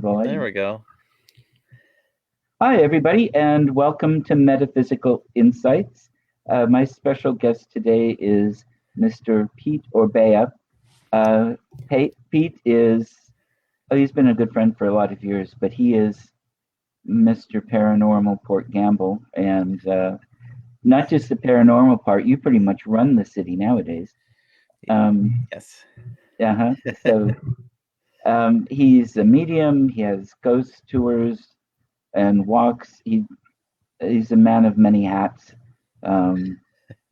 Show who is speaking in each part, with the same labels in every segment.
Speaker 1: There we go.
Speaker 2: Hi, everybody, and welcome to Metaphysical Insights. My special guest today is Mr. Pete Orbea. Uh, Pete he's been a good friend for a lot of years, but he is Mr. Paranormal Port Gamble. And not just the paranormal part, you pretty much run the city nowadays.
Speaker 1: Yes.
Speaker 2: Uh-huh. So he's a medium, he has ghost tours and walks. He's a man of many hats.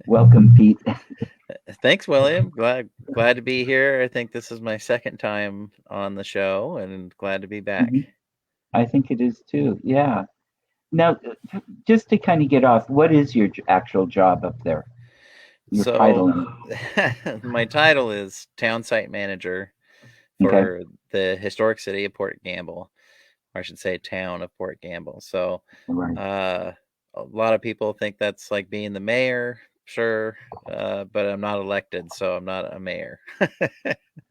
Speaker 2: Welcome, Pete.
Speaker 1: Thanks, William. Glad to be here. I think this is my second time on the show, and glad to be back.
Speaker 2: I think it is too. Yeah. Now, just to kind of get off, what is your actual job up there? Your
Speaker 1: So,
Speaker 2: title?
Speaker 1: my title is Town Site Manager
Speaker 2: Okay.
Speaker 1: for the historic city of Port Gamble, or I should say, town of Port Gamble. So,
Speaker 2: Right.
Speaker 1: a lot of people think that's like being the mayor. Sure, but I'm not elected, so I'm not a mayor.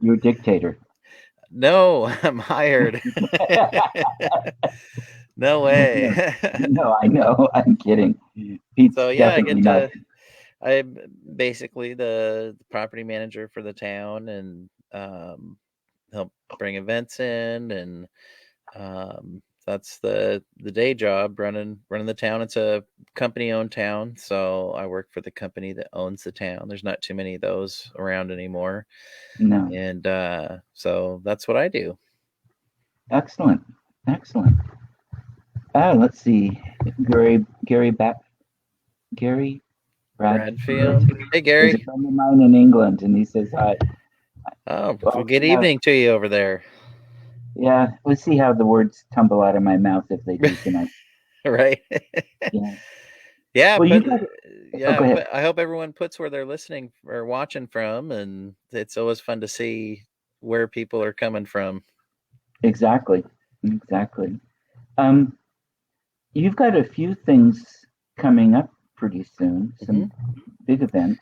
Speaker 2: You're a dictator.
Speaker 1: No, I'm hired. No
Speaker 2: No,
Speaker 1: way.
Speaker 2: no, I know. I'm kidding. Pete's
Speaker 1: So yeah,
Speaker 2: definitely not.
Speaker 1: I'm basically the property manager for the town, and help bring events in, and that's the day job, running the town. It's a company owned town, so I work for the company that owns the town. There's not too many of those around anymore,
Speaker 2: No.
Speaker 1: and so that's what I do.
Speaker 2: Excellent. Excellent. Let's see. Gary Gary Bradfield
Speaker 1: Bradfield. Hey,
Speaker 2: is a
Speaker 1: Gary.
Speaker 2: friend of mine in England, and he says hi.
Speaker 1: Oh, well,
Speaker 2: Well,
Speaker 1: good evening to you over there.
Speaker 2: yeah, let's see how the words tumble out of my mouth if they do tonight.
Speaker 1: Right.
Speaker 2: Yeah.
Speaker 1: Yeah,
Speaker 2: Well, you
Speaker 1: put
Speaker 2: got. Oh,
Speaker 1: yeah,
Speaker 2: go ahead.
Speaker 1: but I hope everyone puts where they're listening or watching from, and it's always fun to see where people are coming from.
Speaker 2: Exactly. Exactly. Um, you've got a few things coming up pretty soon.
Speaker 1: Hmm.
Speaker 2: Some big events.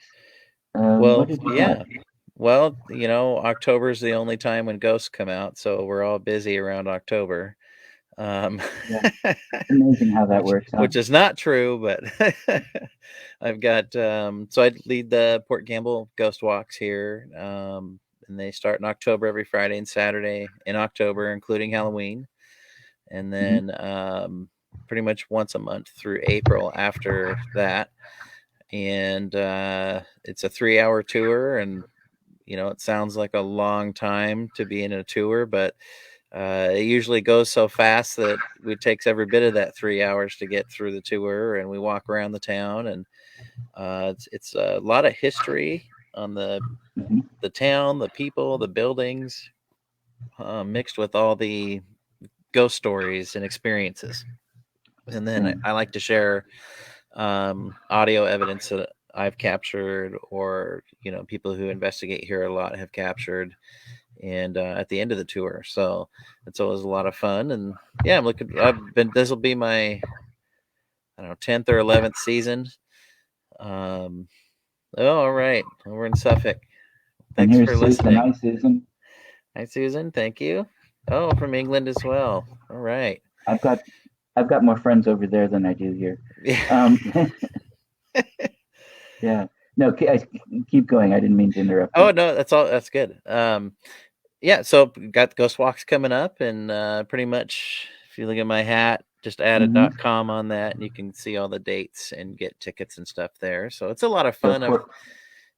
Speaker 2: What
Speaker 1: Well,
Speaker 2: have you got?
Speaker 1: yeah. Well, October is the only time when ghosts come out, so we're all busy around October. Um,
Speaker 2: Yeah, amazing how that
Speaker 1: which
Speaker 2: works out.
Speaker 1: which is not true, but I've got so I lead the Port Gamble Ghost Walks here, and they start in October every Friday and Saturday in October, including Halloween, and
Speaker 2: Hmm.
Speaker 1: then pretty much once a month through April after that. And it's a 3 hour tour, and it sounds like a long time to be in a tour, but it usually goes so fast that it takes every bit of that 3 hours to get through the tour, and we walk around the town, and it's a lot of history on
Speaker 2: Hmm.
Speaker 1: the town, the people, the buildings, mixed with all the ghost stories and experiences. And then
Speaker 2: Yeah.
Speaker 1: I like to share audio evidence that I've captured, or people who investigate here a lot have captured, and at the end of the tour. So it's always a lot of fun. And yeah, I've been, this will be my, I don't know, 10th or 11th season. Um, oh, all right. We're in Suffolk.
Speaker 2: And
Speaker 1: Thanks
Speaker 2: here's
Speaker 1: for
Speaker 2: Susan.
Speaker 1: listening.
Speaker 2: Hi, Susan.
Speaker 1: Hi, Susan. Thank you. Oh, from England as well. All right.
Speaker 2: I've got I've got more friends over there than I do here.
Speaker 1: Yeah.
Speaker 2: Um, yeah. No, keep going. I didn't mean to interrupt
Speaker 1: Oh,
Speaker 2: you.
Speaker 1: no, that's all. That's good. Yeah. So got Ghost Walks coming up, and pretty much if you look at my hat, just add a
Speaker 2: Hmm.
Speaker 1: .com on that, and you can see all the dates and get tickets and stuff there. So it's a lot of
Speaker 2: So
Speaker 1: fun. I've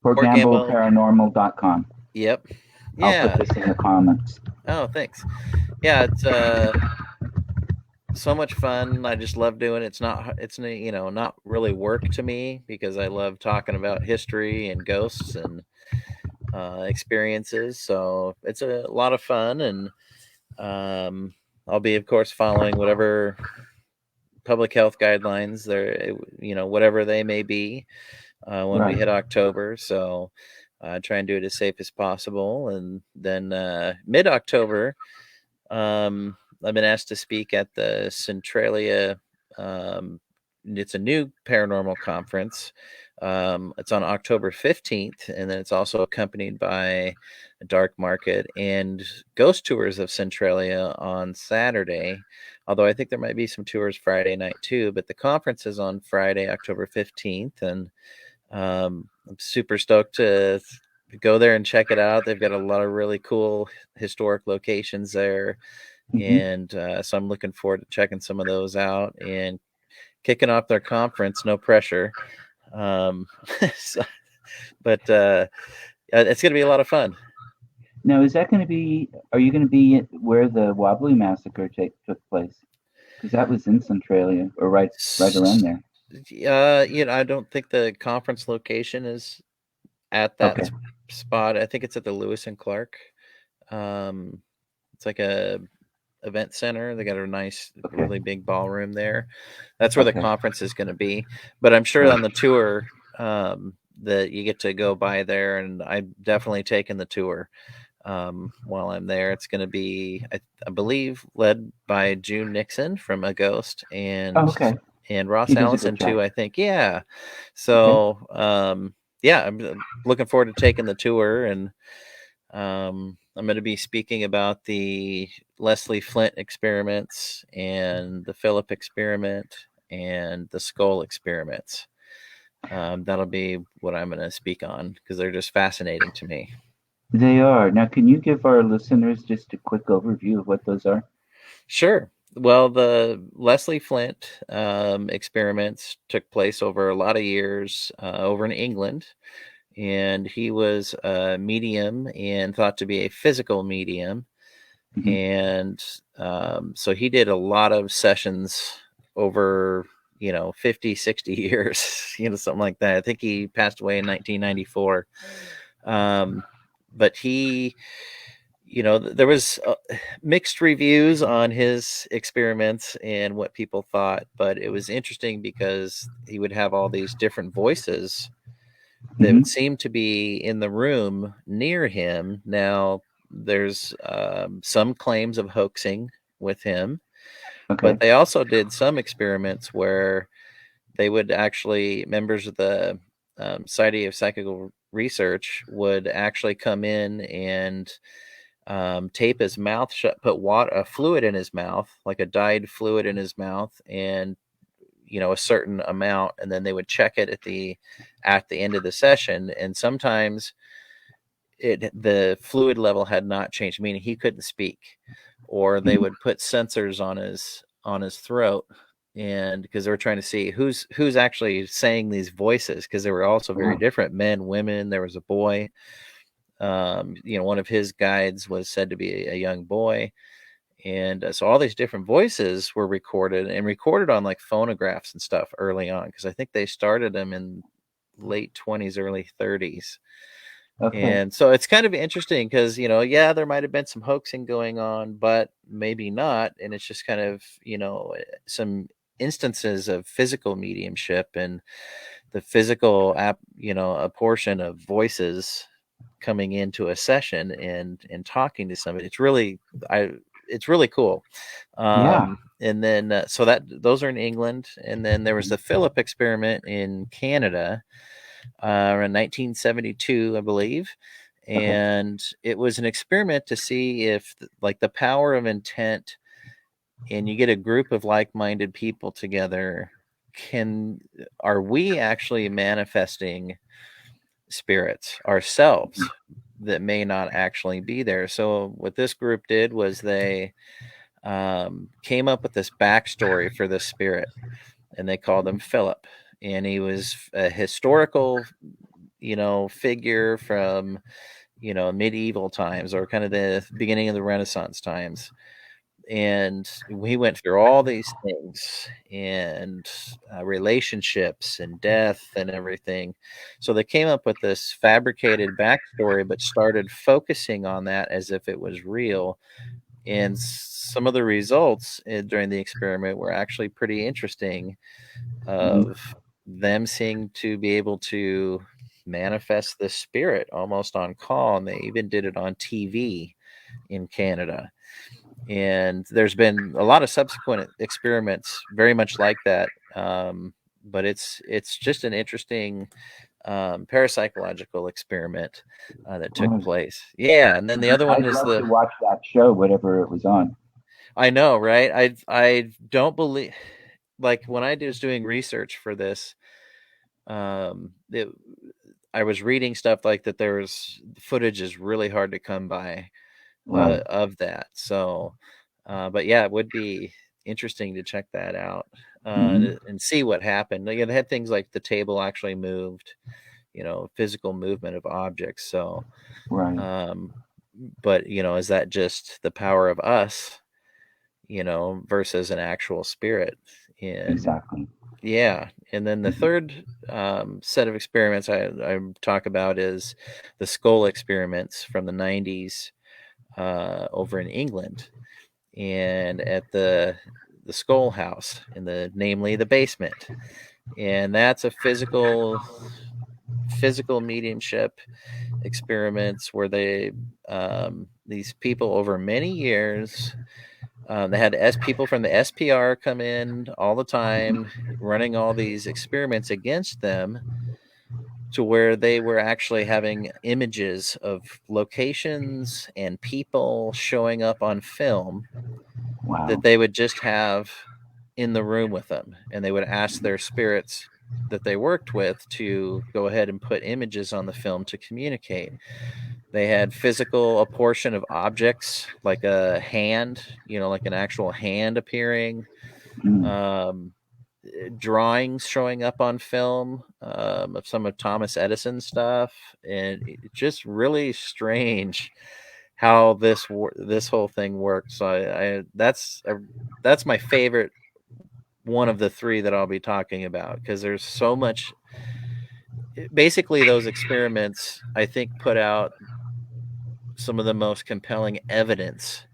Speaker 1: Port Gamble.
Speaker 2: PortGambleParanormal.com.
Speaker 1: Yep.
Speaker 2: I'll put
Speaker 1: Yeah.
Speaker 2: this in the comments.
Speaker 1: Oh, thanks. Yeah, it's so much fun. I just love doing it. Not really work to me, because I love talking about history and ghosts and experiences. So it's a lot of fun, and I'll be, of course, following whatever public health guidelines there, whatever they may be, when we
Speaker 2: Right.
Speaker 1: hit October. So try and do it as safe as possible. And then mid October, I've been asked to speak at the Centralia um, it's a new paranormal conference. It's on October 15th, and then it's also accompanied by a dark market and ghost tours of Centralia on Saturday. Although I think there might be some tours Friday night too, but the conference is on Friday, October 15th, and I'm super stoked to go there and check it out. They've got a lot of really cool historic locations there,
Speaker 2: Hmm.
Speaker 1: and so I'm looking forward to checking some of those out and kicking off their conference. No pressure, um, so, but it's going to be a lot of fun.
Speaker 2: Now, is that going to be? Are you going to be where the Wobbly Massacre took place? Because that was in Centralia, or right around there.
Speaker 1: I don't think the conference location is at that
Speaker 2: Okay.
Speaker 1: spot. I think it's at the Lewis and Clark. Um, it's like a event center. They got a nice,
Speaker 2: Okay.
Speaker 1: really big ballroom there. That's where the
Speaker 2: Okay.
Speaker 1: conference is going to be. But I'm sure
Speaker 2: Right.
Speaker 1: on the tour that you get to go by there, and I'm definitely taking the tour while I'm there. It's going to be, I believe, led by June Nixon from A Ghost
Speaker 2: Oh,
Speaker 1: and
Speaker 2: okay.
Speaker 1: Ross
Speaker 2: He does a good
Speaker 1: Allison
Speaker 2: job.
Speaker 1: too, I think. Yeah.
Speaker 2: Okay.
Speaker 1: So yeah, I'm looking forward to taking the tour, and I'm going to be speaking about the Leslie Flint experiments and the Philip experiment and the skull experiments. That'll be what I'm going to speak on because they're just fascinating to me.
Speaker 2: They are. Now, can you give our listeners just a quick overview of what those are?
Speaker 1: Sure. Well, the Leslie Flint experiments took place over a lot of years over in England, and he was a medium and thought to be a physical medium.
Speaker 2: Hmm.
Speaker 1: And so he did a lot of sessions over 50, 60 years, something like that. I think he passed away in 1994. um, but he there was mixed reviews on his experiments and what people thought, but it was interesting because he would have all these different voices that
Speaker 2: Hmm.
Speaker 1: would seem to be in the room near him. Now, there's some claims of hoaxing with him, but
Speaker 2: Okay.
Speaker 1: they also did some experiments where they would actually, members of the Society of Psychical Research would actually come in and tape his mouth shut, put water, a fluid in his mouth, like a dyed fluid in his mouth, and a certain amount, and then they would check it at the end of the session, and sometimes the fluid level had not changed, meaning he couldn't speak, or they
Speaker 2: Hmm.
Speaker 1: would put sensors on his throat, and because they were trying to see who's actually saying these voices, because they were also very
Speaker 2: Wow.
Speaker 1: different, men, women. There was a boy. One of his guides was said to be a young boy, and so all these different voices were recorded on like phonographs and stuff early on, because I think they started them in late 20s, early 30s.
Speaker 2: Okay.
Speaker 1: And so it's kind of interesting because, yeah, there might have been some hoaxing going on, but maybe not. And it's just kind of, some instances of physical mediumship and the physical a portion of voices coming into a session and talking to somebody. It's really cool.
Speaker 2: Yeah.
Speaker 1: And then so that those are in England, and then there was the Philip experiment in Canada around 1972, I believe.
Speaker 2: Okay.
Speaker 1: And it was an experiment to see if like the power of intent, and you get a group of like-minded people together, can are we actually manifesting spirits ourselves that may not actually be there? So what this group did was they came up with this backstory for this spirit, and they called him Philip, and he was a historical figure from medieval times, or kind of the beginning of the Renaissance times. And we went through all these things, and relationships and death and everything. So they came up with this fabricated backstory, but started focusing on that as if it was real. And some of the results during the experiment were actually pretty interesting,
Speaker 2: Hmm.
Speaker 1: of them seeing to be able to manifest the spirit almost on call, and they even did it on TV in Canada. And there's been a lot of subsequent experiments very much like that, but it's just an interesting parapsychological experiment that took
Speaker 2: Wow.
Speaker 1: place. Yeah, and then the other one
Speaker 2: I'd
Speaker 1: is
Speaker 2: love to
Speaker 1: the
Speaker 2: watch that show, whatever it was on.
Speaker 1: I know, right? I don't believe like when I was doing research for this, it, I was reading stuff like that. There was footage is really hard to come by
Speaker 2: Right.
Speaker 1: of that. So, but yeah, it would be interesting to check that out
Speaker 2: Hmm.
Speaker 1: and see what happened. Like, it had things like the table actually moved, physical movement of objects. So,
Speaker 2: Right.
Speaker 1: um, but is that just the power of us, versus an actual spirit? And
Speaker 2: Exactly.
Speaker 1: yeah, and then the
Speaker 2: Hmm.
Speaker 1: third set of experiments I talk about is the skull experiments from the 90s over in England, and at the skull house in namely the basement, and that's a physical mediumship experiments where these people over many years, they had people from the SPR come in all the time, running all these experiments against them, to where they were actually having images of locations and people showing up on film that
Speaker 2: Wow.
Speaker 1: they would just have in the room with them, and they would ask their spirits that they worked with to go ahead and put images on the film to communicate. They had physical a portion of objects like a hand, like an actual hand appearing,
Speaker 2: Mm.
Speaker 1: um, drawings showing up on film of some of Thomas Edison's stuff, and it's just really strange how this whole thing works. So that's my favorite one of the three that I'll be talking about, because there's so much. Basically, those experiments I think put out some of the most compelling evidence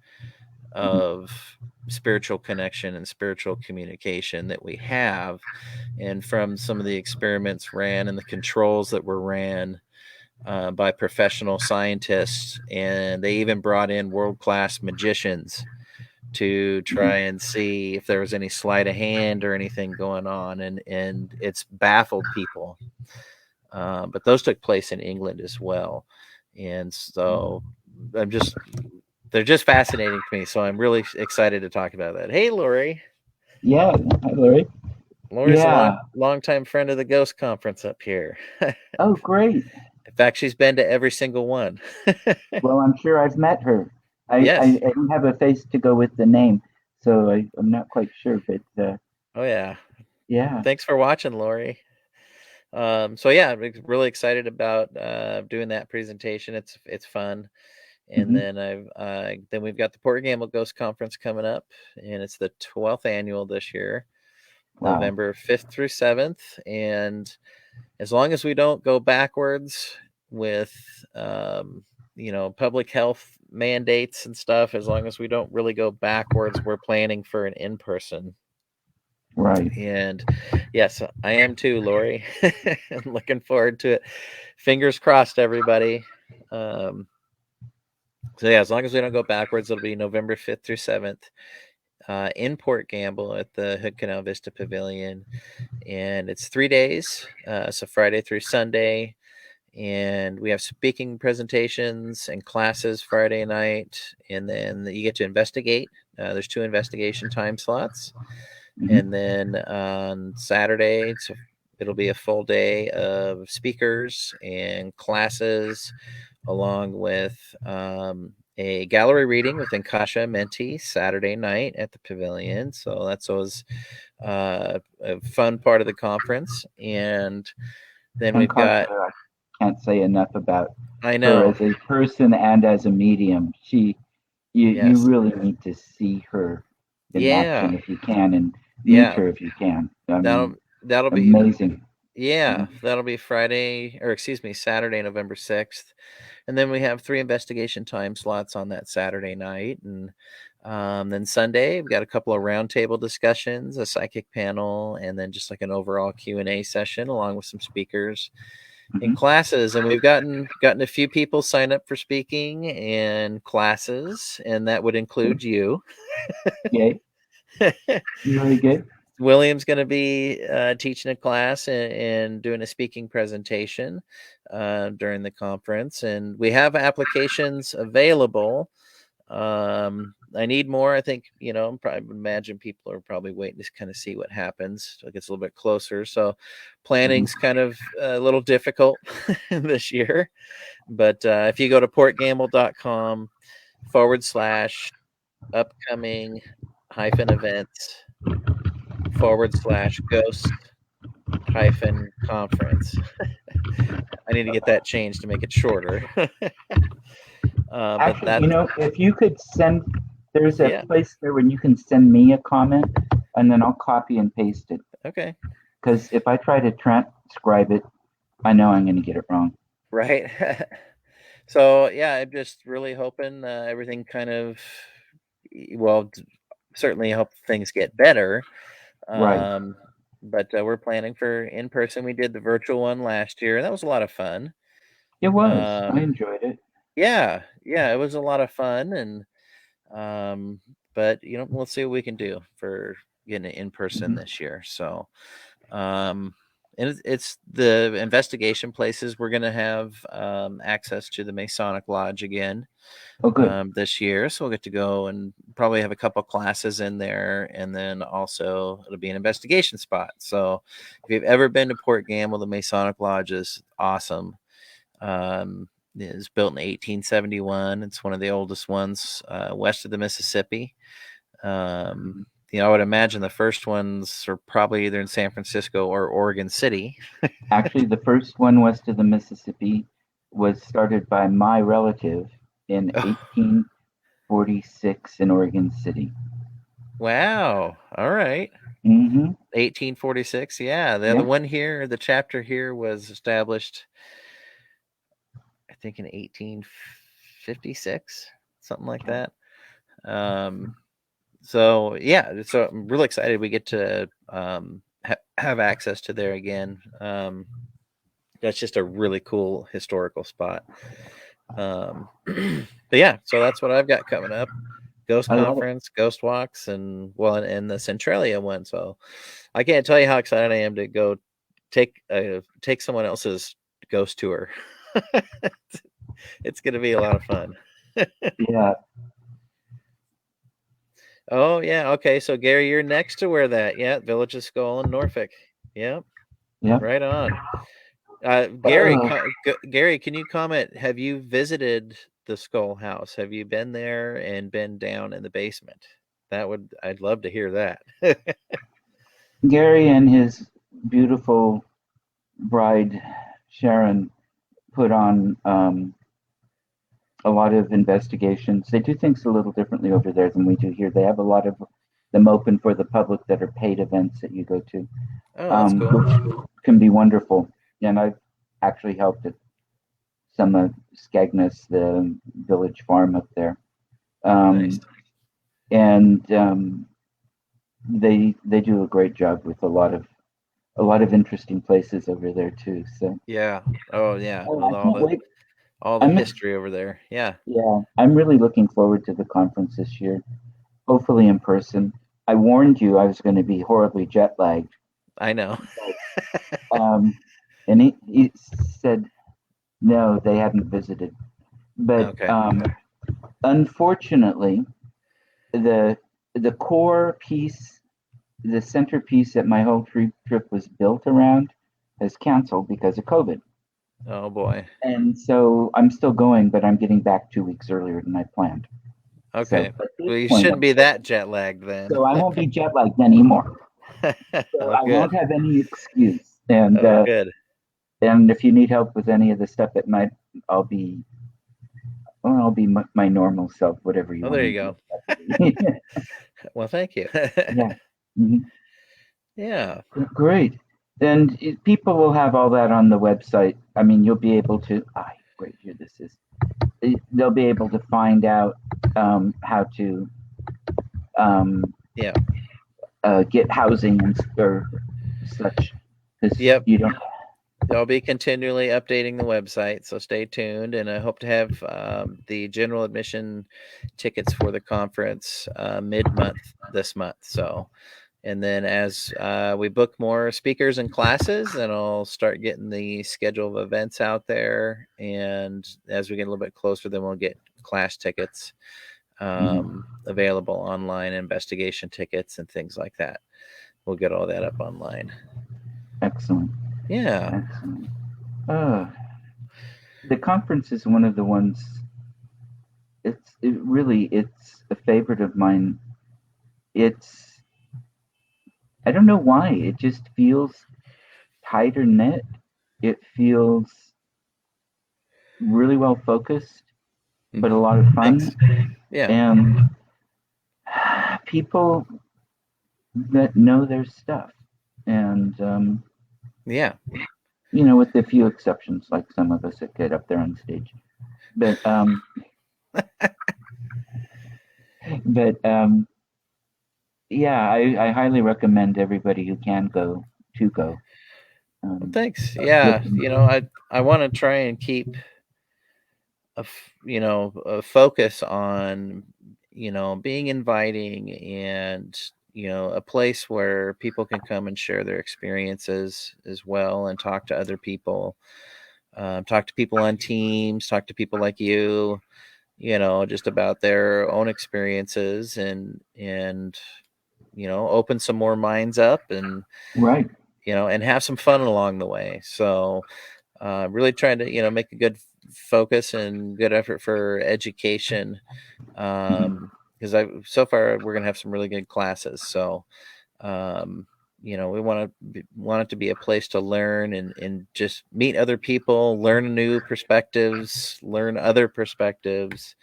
Speaker 2: Mhm.
Speaker 1: of spiritual connection and spiritual communication that we have. And from some of the experiments ran and the controls that were ran by professional scientists, and they even brought in world-class magicians to try
Speaker 2: Mhm.
Speaker 1: and see if there was any sleight of hand or anything going on, and it's baffled people. But those took place in England as well, and so I'm just they're just fascinating to me. So I'm really excited to talk about that. Hey, Lori.
Speaker 2: Yeah. Hi, Larry.
Speaker 1: Lori's a
Speaker 2: Yeah.
Speaker 1: long time friend of the Ghost Conference up here.
Speaker 2: Oh, great.
Speaker 1: In fact, she's been to every single one.
Speaker 2: Well, I'm sure I've met her.
Speaker 1: Yes.
Speaker 2: I don't have a face to go with the name, so I'm not quite sure, but
Speaker 1: Oh yeah.
Speaker 2: yeah.
Speaker 1: Thanks for watching, Lori. So yeah, I'm really excited about doing that presentation. It's fun. And
Speaker 2: Hmm.
Speaker 1: then then we've got the Port Gamble Ghost Conference coming up, and it's the 12th annual this year,
Speaker 2: Wow.
Speaker 1: November 5th through 7th. And as long as we don't go backwards with public health mandates and stuff, as long as we don't really go backwards, we're planning for an in-person.
Speaker 2: Right.
Speaker 1: And yes, I am too, Lori. I'm looking forward to it. Fingers crossed, everybody. So yeah, as long as we don't go backwards, it'll be November 5th through 7th in Port Gamble at the Hood Canal Vista Pavilion. And it's 3 days, so Friday through Sunday. And we have speaking presentations and classes Friday night. And then you get to investigate. There's 2 investigation time slots. And
Speaker 2: Hmm.
Speaker 1: then on Saturday, it'll be a full day of speakers and classes, along with a gallery reading with Nkasha Menti Saturday night at the pavilion. So that's always a fun part of the conference. And then
Speaker 2: And
Speaker 1: we've
Speaker 2: Kasha,
Speaker 1: got,
Speaker 2: I can't say enough about
Speaker 1: I
Speaker 2: her
Speaker 1: know,
Speaker 2: as a person and as a medium. You
Speaker 1: yes,
Speaker 2: really need to see her in
Speaker 1: yeah,
Speaker 2: action if you can, and meet
Speaker 1: yeah,
Speaker 2: her if you can. I mean,
Speaker 1: that'll be,
Speaker 2: amazing.
Speaker 1: yeah,
Speaker 2: Mhm.
Speaker 1: that'll be Friday, or excuse me, Saturday, November 6th. And then we have 3 investigation time slots on that Saturday night. And then Sunday, we've got a couple of roundtable discussions, a psychic panel, and then just like an overall Q&A session along with some speakers and
Speaker 2: Mhm.
Speaker 1: classes. And we've gotten a few people sign up for speaking and classes, and that would include you.
Speaker 2: Yay, very good.
Speaker 1: William's going to be teaching a class and doing a speaking presentation during the conference, and we have applications available. I need more. I think, probably imagine people are probably waiting to kind of see what happens till it gets a little bit closer. So planning's kind of a little difficult this year. But if you go to portgamble.com/upcoming -events /ghost-conference. I need to get that changed to make it shorter. But
Speaker 2: Actually, if you could there's a
Speaker 1: yeah.
Speaker 2: place there when you can send me a comment, and then I'll copy and paste it.
Speaker 1: Okay.
Speaker 2: Because if I try to transcribe it, I know I'm going to get it wrong.
Speaker 1: Right. So yeah, I'm just really hoping everything kind of, well, certainly hope things get better.
Speaker 2: Right.
Speaker 1: But we're planning for in person. We did the virtual one last year, and that was a lot of fun.
Speaker 2: It was. I enjoyed it.
Speaker 1: Yeah, it was a lot of fun, and but we'll see what we can do for getting it in person this year. So, and it's the investigation places. We're going to have access to the Masonic Lodge again this year, so we'll get to go and probably have a couple classes in there, and then also it'll be an investigation spot. So if you've ever been to Port Gamble, the Masonic Lodge is awesome. It was built in 1871. It's one of the oldest ones west of the Mississippi. I would imagine the first ones are probably either in San Francisco or Oregon City.
Speaker 2: Actually, the first one west of the Mississippi was started by my relative in 1846 in Oregon City.
Speaker 1: Wow. All right. 1846. Yeah. The one here, the chapter here was established, I think, in 1856, something like that. So yeah, so I'm really excited we get to have access to there again. That's just a really cool historical spot. But yeah, so that's what I've got coming up: Ghost Conference, Ghost Walks, and the Centralia one. So I can't tell you how excited I am to go take someone else's ghost tour. It's going to be a lot of fun.
Speaker 2: Yeah.
Speaker 1: Oh yeah. Okay. So Gary, you're next to where that. Yeah, Village of Skull in Norfolk. Yep.
Speaker 2: Yeah.
Speaker 1: Right on. Gary, can you comment? Have you visited the Skull House? Have you been there and been down in the basement? I'd love to hear that.
Speaker 2: Gary and his beautiful bride Sharon put on a lot of investigations. They do things a little differently over there than we do here. They have a lot of them open for the public that are paid events that you go to.
Speaker 1: Oh, that's cool.
Speaker 2: Which can be wonderful. And I've actually helped at some of Skegness, the village farm up there.
Speaker 1: Nice.
Speaker 2: And they do a great job with a lot of interesting places over there too. So
Speaker 1: yeah. Oh yeah. All the history over there. Yeah.
Speaker 2: Yeah. I'm really looking forward to the conference this year. Hopefully in person. I warned you I was going to be horribly jet lagged.
Speaker 1: I know.
Speaker 2: And he said no, they hadn't visited. But unfortunately, the core piece, the centerpiece that my whole trip was built around, has canceled because of COVID.
Speaker 1: Oh boy.
Speaker 2: And so I'm still going, but I'm getting back 2 weeks earlier than I planned.
Speaker 1: Okay. So, well, you shouldn't be that jet lagged then.
Speaker 2: So I won't be jet lagged anymore. So I won't have any excuse. And
Speaker 1: good.
Speaker 2: And if you need help with any of the stuff at night, I'll be my normal self, whatever you want.
Speaker 1: There you go. Well, thank you.
Speaker 2: Yeah.
Speaker 1: Yeah.
Speaker 2: Great. And people will have all that on the website. I mean, you'll be able to. Great. Here, this is. They'll be able to find out how to. Get housing or such.
Speaker 1: Yep.
Speaker 2: You don't.
Speaker 1: I'll be continually updating the website, so stay tuned. And I hope to have the general admission tickets for the conference mid-month this month. So And then as we book more speakers and classes, then I'll start getting the schedule of events out there. And as we get a little bit closer, then we'll get class tickets available online, investigation tickets and things like that. We'll get all that up online.
Speaker 2: Excellent.
Speaker 1: Yeah.
Speaker 2: Excellent. The conference is one of the ones. It's a favorite of mine. I don't know why. It just feels tighter knit. It feels really well focused, but a lot of fun.
Speaker 1: Thanks. Yeah.
Speaker 2: And people that know their stuff. And,
Speaker 1: Yeah.
Speaker 2: with a few exceptions, like some of us that get up there on stage. But, yeah, I highly recommend everybody who can go to go.
Speaker 1: Well, thanks. Yeah. I want to try and keep a focus on, being inviting and, a place where people can come and share their experiences as well and talk to other people, talk to people on teams, talk to people like you, just about their own experiences and, open some more minds up and,
Speaker 2: Right.
Speaker 1: and have some fun along the way. So, really trying to, make a good focus and good effort for education. Because so far we're gonna have some really good classes. So, we want it to be a place to learn and just meet other people, learn new perspectives, learn other perspectives,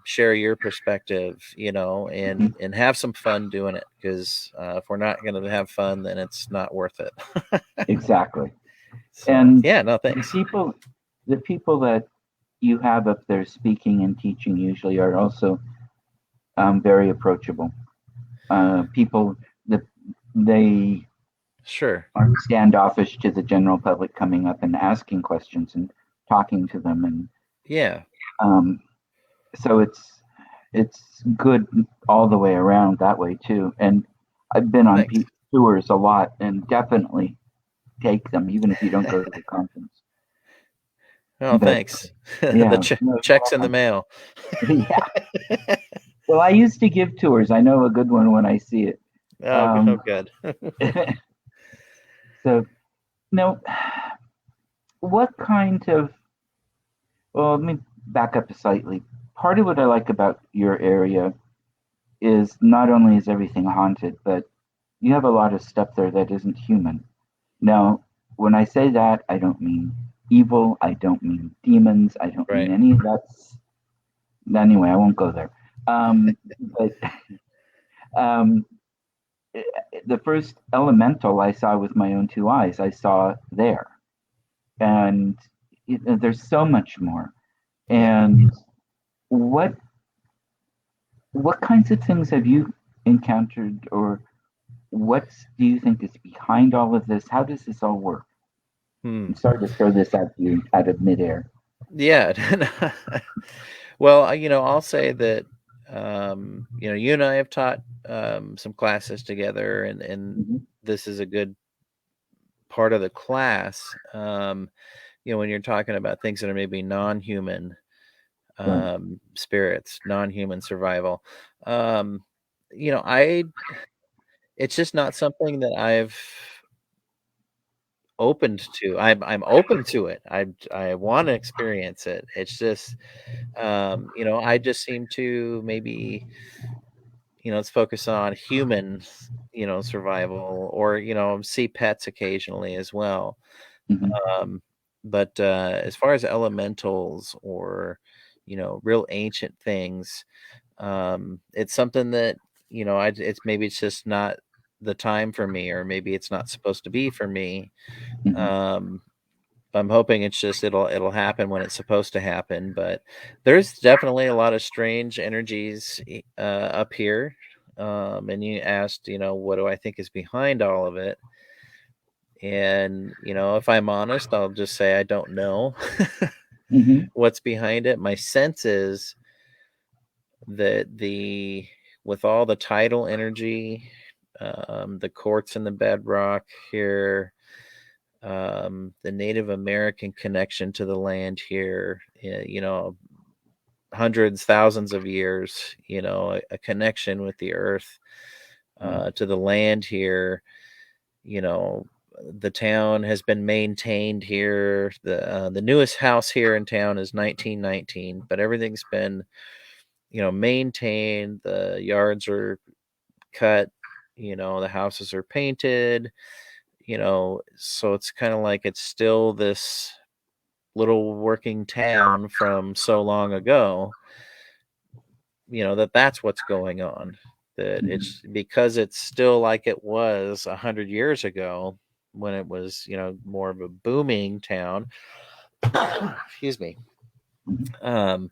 Speaker 1: share your perspective, and have some fun doing it. Because if we're not going to have fun, then it's not worth it.
Speaker 2: Exactly.
Speaker 1: So
Speaker 2: And
Speaker 1: yeah, no thanks.
Speaker 2: the people that you have up there speaking and teaching usually are also very approachable. People that they
Speaker 1: Sure.
Speaker 2: aren't standoffish to the general public coming up and asking questions and talking to them, and
Speaker 1: Yeah.
Speaker 2: so it's good all the way around that way too. And I've been on
Speaker 1: Thanks.
Speaker 2: tours a lot, and definitely take them even if you don't go to the conference.
Speaker 1: Oh,
Speaker 2: But
Speaker 1: thanks.
Speaker 2: yeah,
Speaker 1: The
Speaker 2: no, you're
Speaker 1: checks in the
Speaker 2: welcome.
Speaker 1: mail.
Speaker 2: Yeah. Well, I used to give tours. I know a good one when I see it.
Speaker 1: Oh,
Speaker 2: Um,
Speaker 1: good.
Speaker 2: so, now, what kind of, well, let me back up slightly. Part of what I like about your area is not only is everything haunted, but you have a lot of stuff there that isn't human. Now, when I say that, I don't mean evil, I don't mean demons, I don't mean
Speaker 1: Right.
Speaker 2: any of that's. Anyway, I won't go there. But um, the first elemental I saw with my own two eyes, I saw there. And there's so much more.
Speaker 1: Yeah.
Speaker 2: And what what kinds of things have you encountered, or what do you think is behind all of this? How does this all work?
Speaker 1: Hmm.
Speaker 2: I'm sorry to throw this at you out of midair.
Speaker 1: Yeah. Well, I'll say that, you and I have taught some classes together, and
Speaker 2: Mm-hmm.
Speaker 1: this is a good part of the class. When you're talking about things that are maybe non-human,
Speaker 2: Right.
Speaker 1: spirits, non-human survival. Um, I it's just not something that I've opened to. I'm open to it. I want to experience it. It's just, I just seem to maybe, let's focus on human, survival, or see pets occasionally as well.
Speaker 2: Mm-hmm.
Speaker 1: Um, but as far as elementals or real ancient things, it's something that it's just not the time for me, or maybe it's not supposed to be for me.
Speaker 2: Mm-hmm.
Speaker 1: um I'm hoping it's just it'll happen when it's supposed to happen. But there's definitely a lot of strange energies up here. And you asked, what do I think is behind all of it? And if I'm honest, I'll just say I don't know
Speaker 2: Mm-hmm.
Speaker 1: what's behind it. My sense is that with all the tidal energy, the quartz in the bedrock here, the Native American connection to the land here, hundreds, thousands of years, a connection with the earth, to the land here. you know the town has been maintained here. The newest house here in town is 1919, but everything's been maintained. The yards are cut, the houses are painted, so it's kind of like it's still this little working town from so long ago, that's what's going on. That it's because it's still like it was 100 years ago when it was, more of a booming town. Excuse me. Um,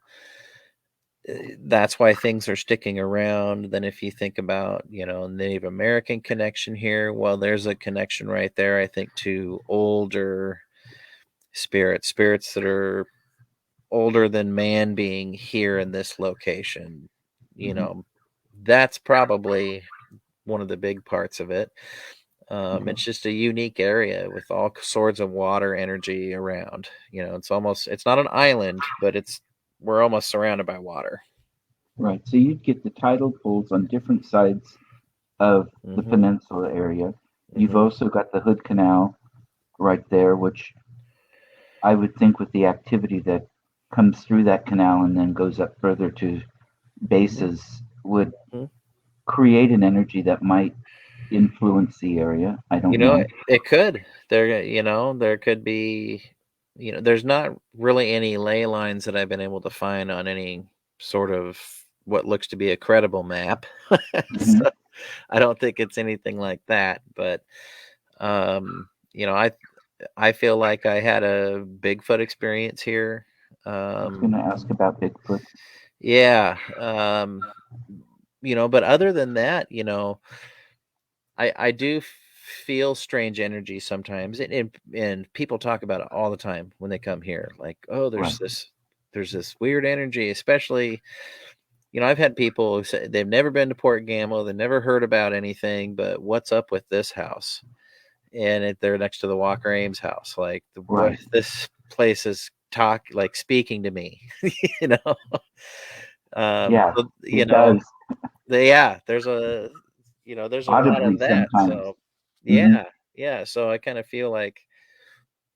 Speaker 1: that's why things are sticking around. Then if you think about, Native American connection here, well, there's a connection right there, I think, to older spirits that are older than man being here in this location. That's probably one of the big parts of it. It's just a unique area with all sorts of water energy around. It's not an island, but we're almost surrounded by water.
Speaker 2: Right. So you'd get the tidal pools on different sides of the
Speaker 1: Mm-hmm.
Speaker 2: peninsula area. You've
Speaker 1: Mm-hmm.
Speaker 2: also got the Hood Canal right there, which I would think with the activity that comes through that canal and then goes up further to bases would
Speaker 1: Mm-hmm.
Speaker 2: create an energy that might influence the area. I don't know.
Speaker 1: It could. There could be, there's not really any ley lines that I've been able to find on any sort of what looks to be a credible map.
Speaker 2: Mm-hmm.
Speaker 1: So I don't think it's anything like that, but um, you know, I I feel like I had a Bigfoot experience here.
Speaker 2: I was going to ask about Bigfoot.
Speaker 1: Yeah, but other than that, I do feel strange energy sometimes, and people talk about it all the time when they come here. Like, oh,
Speaker 2: Right.
Speaker 1: there's this weird energy, especially. I've had people who say they've never been to Port Gamble, they've never heard about anything, but what's up with this house? And they're next to the Walker Ames house. Like, what
Speaker 2: Right.
Speaker 1: this place is speaking to me, you know.
Speaker 2: Yeah,
Speaker 1: So,
Speaker 2: it does.
Speaker 1: yeah, there's a lot
Speaker 2: Audibly
Speaker 1: of that.
Speaker 2: sometimes.
Speaker 1: So,
Speaker 2: Hmm.
Speaker 1: yeah, yeah. So I kind of feel like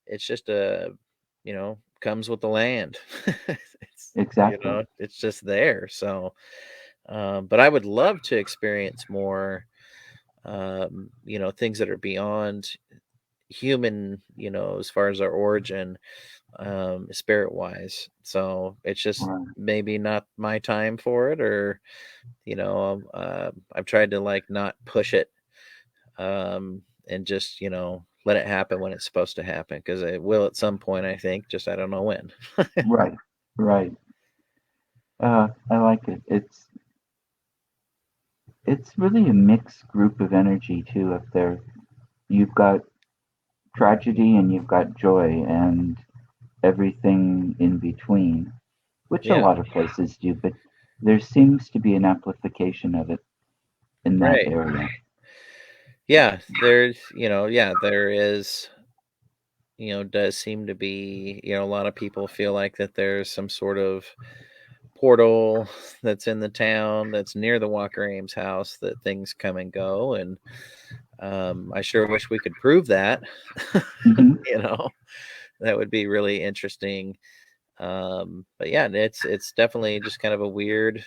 Speaker 1: it's just comes with the land. it's
Speaker 2: Exactly.
Speaker 1: it's just there. So, but I would love to experience more, things that are beyond human, as far as our origin, spirit wise. So it's just
Speaker 2: Right.
Speaker 1: maybe not my time for it, or I've tried to like not push it, and just let it happen when it's supposed to happen, because it will at some point, I think, just I don't know when.
Speaker 2: Right. Right. I like it. It's really a mixed group of energy too. Up there, you've got tragedy and you've got joy and everything in between, which a
Speaker 1: Yeah,
Speaker 2: lot of places do. But there seems to be an amplification of it in that
Speaker 1: right.
Speaker 2: area.
Speaker 1: Yeah, there is, does seem to be, a lot of people feel like that there's some sort of portal that's in the town that's near the Walker Ames house, that things come and go. And I sure wish we could prove that.
Speaker 2: Hmm.
Speaker 1: you know that would be really interesting. But yeah, it's definitely just kind of a weird,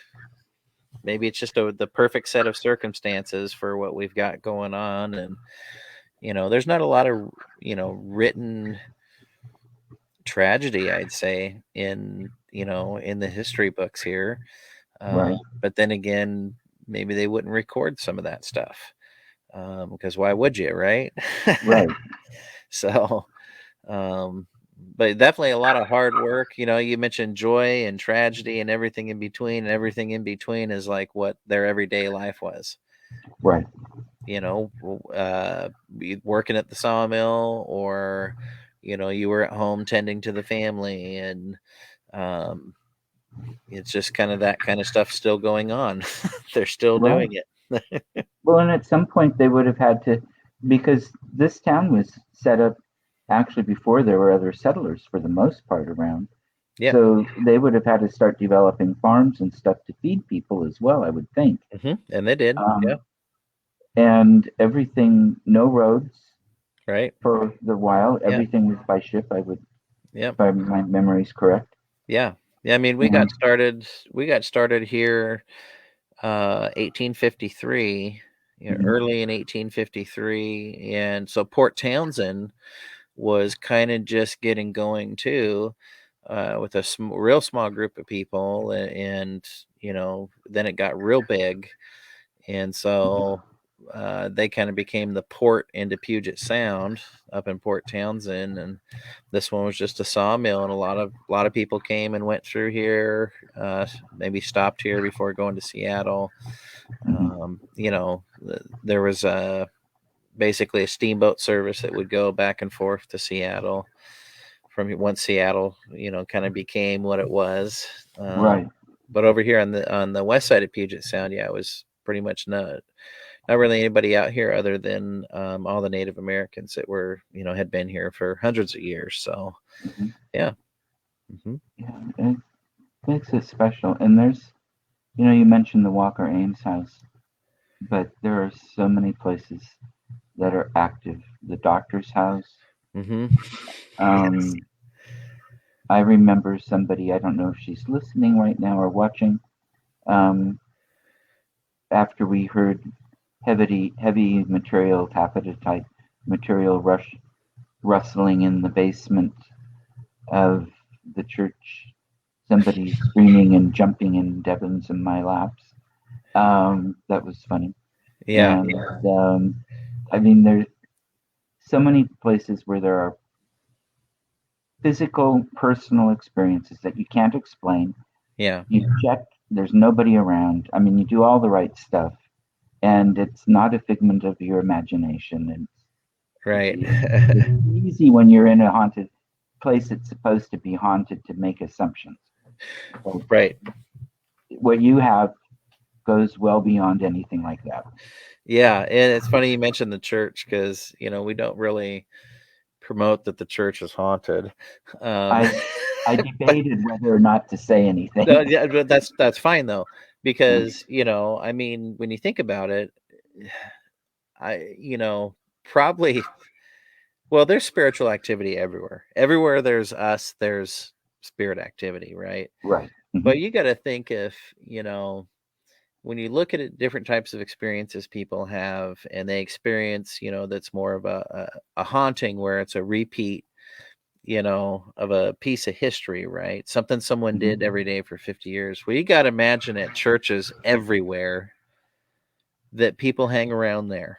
Speaker 1: maybe it's just the perfect set of circumstances for what we've got going on. And there's not a lot of written tragedy, I'd say, in the history books here.
Speaker 2: Right.
Speaker 1: But then again, maybe they wouldn't record some of that stuff, because why would you, right?
Speaker 2: Right.
Speaker 1: So, um, but definitely a lot of hard work. You mentioned joy and tragedy and everything in between, and everything in between is like what their everyday life was.
Speaker 2: Right.
Speaker 1: You know, working at the sawmill, or you were at home tending to the family, and um, it's just kind of that kind of stuff still going on. They're still
Speaker 2: Right.
Speaker 1: doing it.
Speaker 2: Well, and at some point they would have had to, because this town was set up actually before there were other settlers for the most part around.
Speaker 1: Yeah.
Speaker 2: So they would have had to start developing farms and stuff to feed people as well, I would think.
Speaker 1: And they did. Yeah.
Speaker 2: Um, and everything, no roads
Speaker 1: Right.
Speaker 2: for the while.
Speaker 1: Yeah.
Speaker 2: Everything was by ship, I would,
Speaker 1: Yeah.
Speaker 2: if my memory is correct.
Speaker 1: Yeah. Yeah. I mean,
Speaker 2: And
Speaker 1: we got started here 1853,
Speaker 2: mhm,
Speaker 1: early in 1853. And so Port Townsend was kind of just getting going too, with a real small group of people. And, then it got real big. And
Speaker 2: mhm,
Speaker 1: so they kind of became the port into Puget Sound up in Port Townsend. And this one was just a sawmill, and a lot of people came and went through here, maybe stopped here before going to Seattle.
Speaker 2: mhm.
Speaker 1: There was basically a steamboat service that would go back and forth to Seattle from once Seattle, kind of became what it was.
Speaker 2: Right.
Speaker 1: But over here on the west side of Puget Sound, yeah, it was pretty much not really anybody out here other than all the Native Americans that had been here for hundreds of years. So
Speaker 2: Mhm.
Speaker 1: yeah. hmm
Speaker 2: Yeah, it makes it special. And you mentioned the Walker Ames house, but there are so many places that are active. The doctor's house.
Speaker 1: hmm Yes.
Speaker 2: Um, I remember somebody, I don't know if she's listening right now or watching, um, after we heard heavy material, taffeta type material rustling in the basement of the church, somebody screaming and jumping in Devon's and my laps. That was funny.
Speaker 1: Yeah.
Speaker 2: And I mean, there's so many places where there are physical, personal experiences that you can't explain.
Speaker 1: Yeah.
Speaker 2: You check, there's nobody around. I mean, you do all the right stuff, and it's not a figment of your imagination.
Speaker 1: Right.
Speaker 2: It's easy when you're in a haunted place that's supposed to be haunted to make assumptions. But
Speaker 1: Right.
Speaker 2: what you have goes well beyond anything like that.
Speaker 1: Yeah. And it's funny you mentioned the church because, we don't really promote that the church is haunted. Um,
Speaker 2: I I
Speaker 1: but
Speaker 2: debated whether or not to say
Speaker 1: no,
Speaker 2: anything.
Speaker 1: yeah, but that's fine though, because, I mean, when you think about it, probably, well, there's spiritual activity everywhere. Everywhere there's us, there's spirit activity, right?
Speaker 2: Right.
Speaker 1: But you got to think if, when you look at it, different types of experiences people have, and they experience, that's more of a haunting where it's a repeat, of a piece of history, right? Something someone
Speaker 2: Hmm.
Speaker 1: did every day for 50 years. Well, you got to imagine at churches everywhere that people hang around there,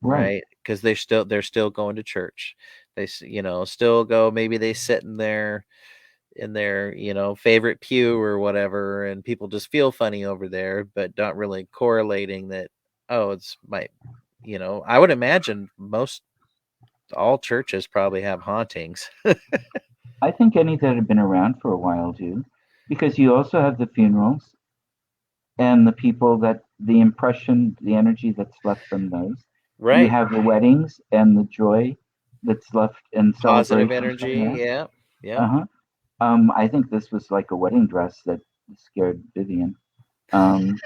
Speaker 2: Right.
Speaker 1: right? Because they're still going to church. They still go. Maybe they sit in their favorite pew or whatever, and people just feel funny over there, but not really correlating that. Oh, it's my. I would imagine most all churches probably have hauntings.
Speaker 2: I think any that have been around for a while do, because you also have the funerals and the people that the impression, the energy that's left from those. You
Speaker 1: Right.
Speaker 2: have the weddings and the joy that's left and
Speaker 1: Positive
Speaker 2: celebrations from
Speaker 1: energy.
Speaker 2: there.
Speaker 1: Yeah. Yeah.
Speaker 2: Uh-huh. I think this was like a wedding dress that scared Vivian. Um,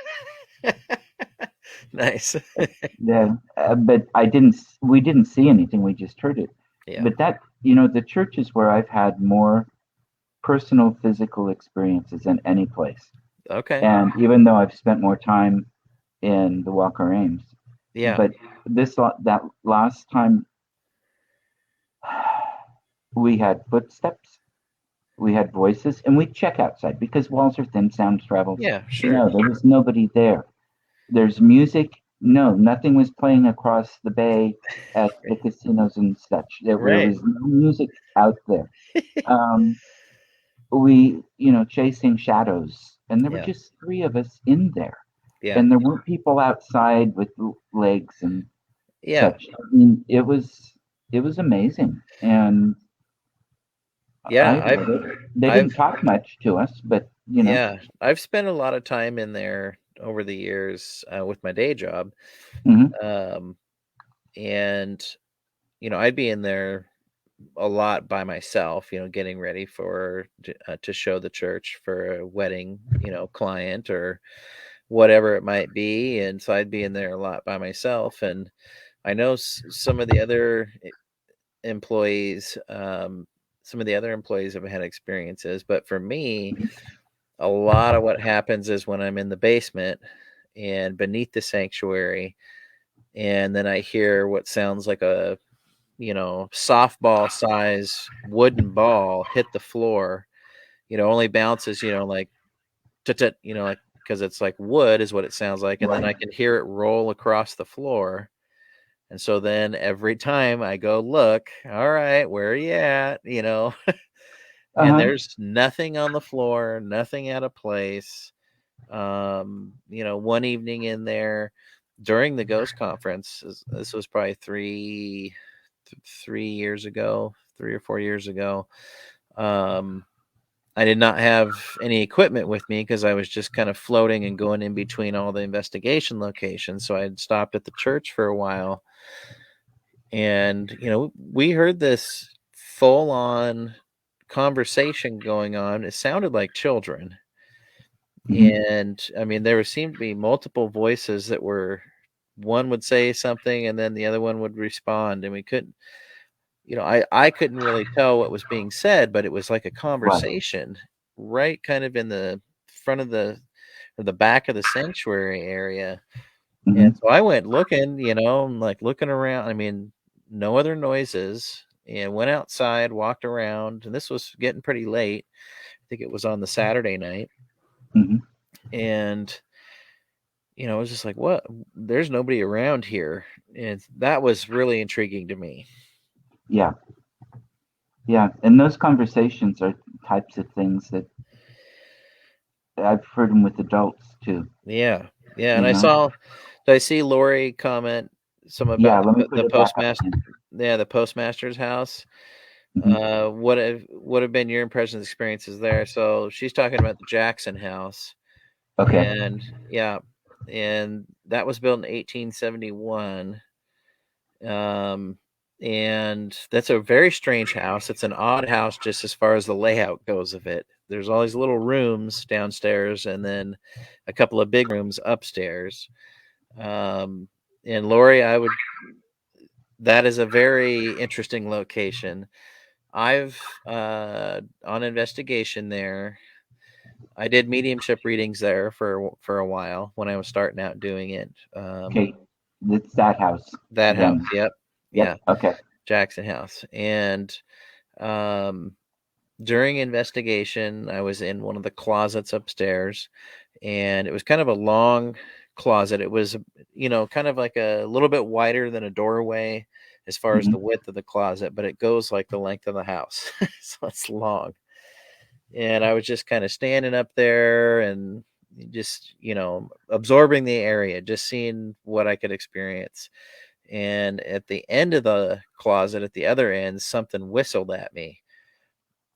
Speaker 1: Nice.
Speaker 2: yeah, but we didn't see anything. We just heard it.
Speaker 1: Yeah.
Speaker 2: But the churches where I've had more personal physical experiences than any place.
Speaker 1: Okay.
Speaker 2: And even though I've spent more time in the Walker Ames,
Speaker 1: Yeah.
Speaker 2: but that last time we had footsteps, we had voices, and we check outside because walls are thin, sound travels.
Speaker 1: Yeah. Sure.
Speaker 2: No, there was nobody there. There's music. No, nothing was playing across the bay at the casinos and such. There
Speaker 1: Right.
Speaker 2: was no music out there. Um, we chasing shadows, and there were
Speaker 1: Yeah.
Speaker 2: just three of us in there,
Speaker 1: Yeah.
Speaker 2: and there weren't people outside with legs and
Speaker 1: Yeah.
Speaker 2: such. I mean, it was amazing, and I
Speaker 1: Yeah.
Speaker 2: love it. They
Speaker 1: I've
Speaker 2: didn't talk much to us, but
Speaker 1: yeah, I've spent a lot of time in there, over the years with my day job.
Speaker 2: Hmm.
Speaker 1: Um, and I'd be in there a lot by myself, getting ready to show the church for a wedding, client or whatever it might be. And so I'd be in there a lot by myself. And I know some of the other employees, have had experiences, but for me, a lot of what happens is when I'm in the basement and beneath the sanctuary, and then I hear what sounds like a softball size wooden ball hit the floor, only bounces, like tut, like, because it's like wood is what it sounds like. And then I
Speaker 2: Right.
Speaker 1: can hear it roll across the floor. And so then every time I go look, all right, where are you at? And
Speaker 2: Uh-huh.
Speaker 1: there's nothing on the floor, nothing out of place. One evening in there during the ghost conference, this was probably 3 years ago, 3 or 4 years ago. I did not have any equipment with me because I was just kind of floating and going in between all the investigation locations. So I had stopped at the church for a while, and we heard this full on conversation going on. It sounded like children.
Speaker 2: Hmm.
Speaker 1: And I mean, there seemed to be multiple voices that were, one would say something and then the other one would respond, and we couldn't, I couldn't really tell what was being said, but it was like a
Speaker 2: Right.
Speaker 1: conversation right kind of in the front of the back of the sanctuary area. And
Speaker 2: Hmm.
Speaker 1: so I went looking, I'm like looking around. I mean, no other noises, and went outside, walked around, and this was getting pretty late. I think it was on the Saturday night.
Speaker 2: Hmm.
Speaker 1: And I was just like, what? There's nobody around here. And that was really intriguing to me.
Speaker 2: Yeah. Yeah. And those conversations are types of things that I've heard them with adults too,
Speaker 1: Yeah. Yeah. And
Speaker 2: you know?
Speaker 1: did I see Lori comment some
Speaker 2: Yeah,
Speaker 1: about
Speaker 2: let me put
Speaker 1: the
Speaker 2: it back up
Speaker 1: postmaster?
Speaker 2: again.
Speaker 1: Yeah, the postmaster's house.
Speaker 2: Hmm.
Speaker 1: What have been your impressions, experiences there? So she's talking about the Jackson house,
Speaker 2: Okay.
Speaker 1: and yeah, and that was built in 1871. Um, and that's a very strange house. It's an odd house just as far as the layout goes of it. There's all these little rooms downstairs and then a couple of big rooms upstairs. Um, and Lori, that is a very interesting location. I've on investigation there. I did mediumship readings there for a while when I was starting out doing it.
Speaker 2: Okay. It's that house
Speaker 1: That
Speaker 2: then.
Speaker 1: house, yep,
Speaker 2: Yep.
Speaker 1: yeah,
Speaker 2: Okay.
Speaker 1: Jackson House. And um, during investigation, I was in one of the closets upstairs, and it was kind of a long closet. It was, kind of like a little bit wider than a doorway as far as the
Speaker 2: Hmm.
Speaker 1: width of the closet, but it goes like the length of the house. So it's long. And I was just kind of standing up there and just, absorbing the area, just seeing what I could experience. And at the end of the closet, at the other end, something whistled at me,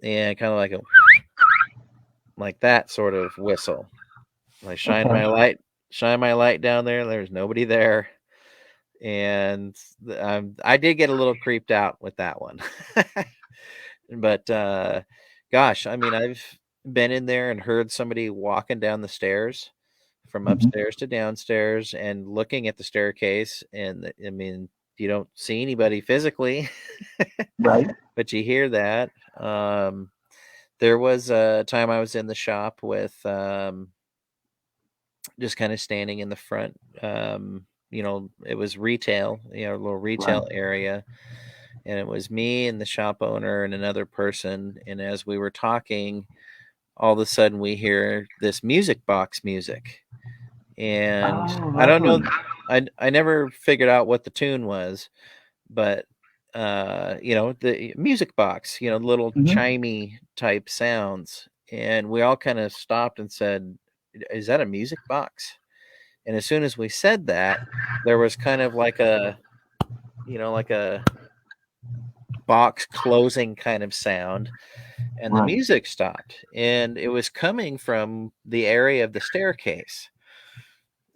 Speaker 1: and kind of like that sort of whistle. I
Speaker 2: Okay.
Speaker 1: shine my light down there. There's nobody there, and I did get a little creeped out with that one. But gosh, I mean, I've been in there and heard somebody walking down the stairs from
Speaker 2: Hmm.
Speaker 1: upstairs to downstairs and looking at the staircase. And I mean, you don't see anybody physically,
Speaker 2: Right.
Speaker 1: but you hear that. There was a time I was in the shop with just kind of standing in the front. It was retail, a little
Speaker 2: Right.
Speaker 1: retail area, and it was me and the shop owner and another person. And as we were talking, all of a sudden we hear this music box music, and
Speaker 2: Oh,
Speaker 1: I don't
Speaker 2: lovely.
Speaker 1: know. I never figured out what the tune was, but the music box, little
Speaker 2: Hmm.
Speaker 1: chimey type sounds, and we all kind of stopped and said, "Is that a music box?" And as soon as we said that, there was kind of like a box closing kind of sound, and the
Speaker 2: Right.
Speaker 1: music stopped, and it was coming from the area of the staircase.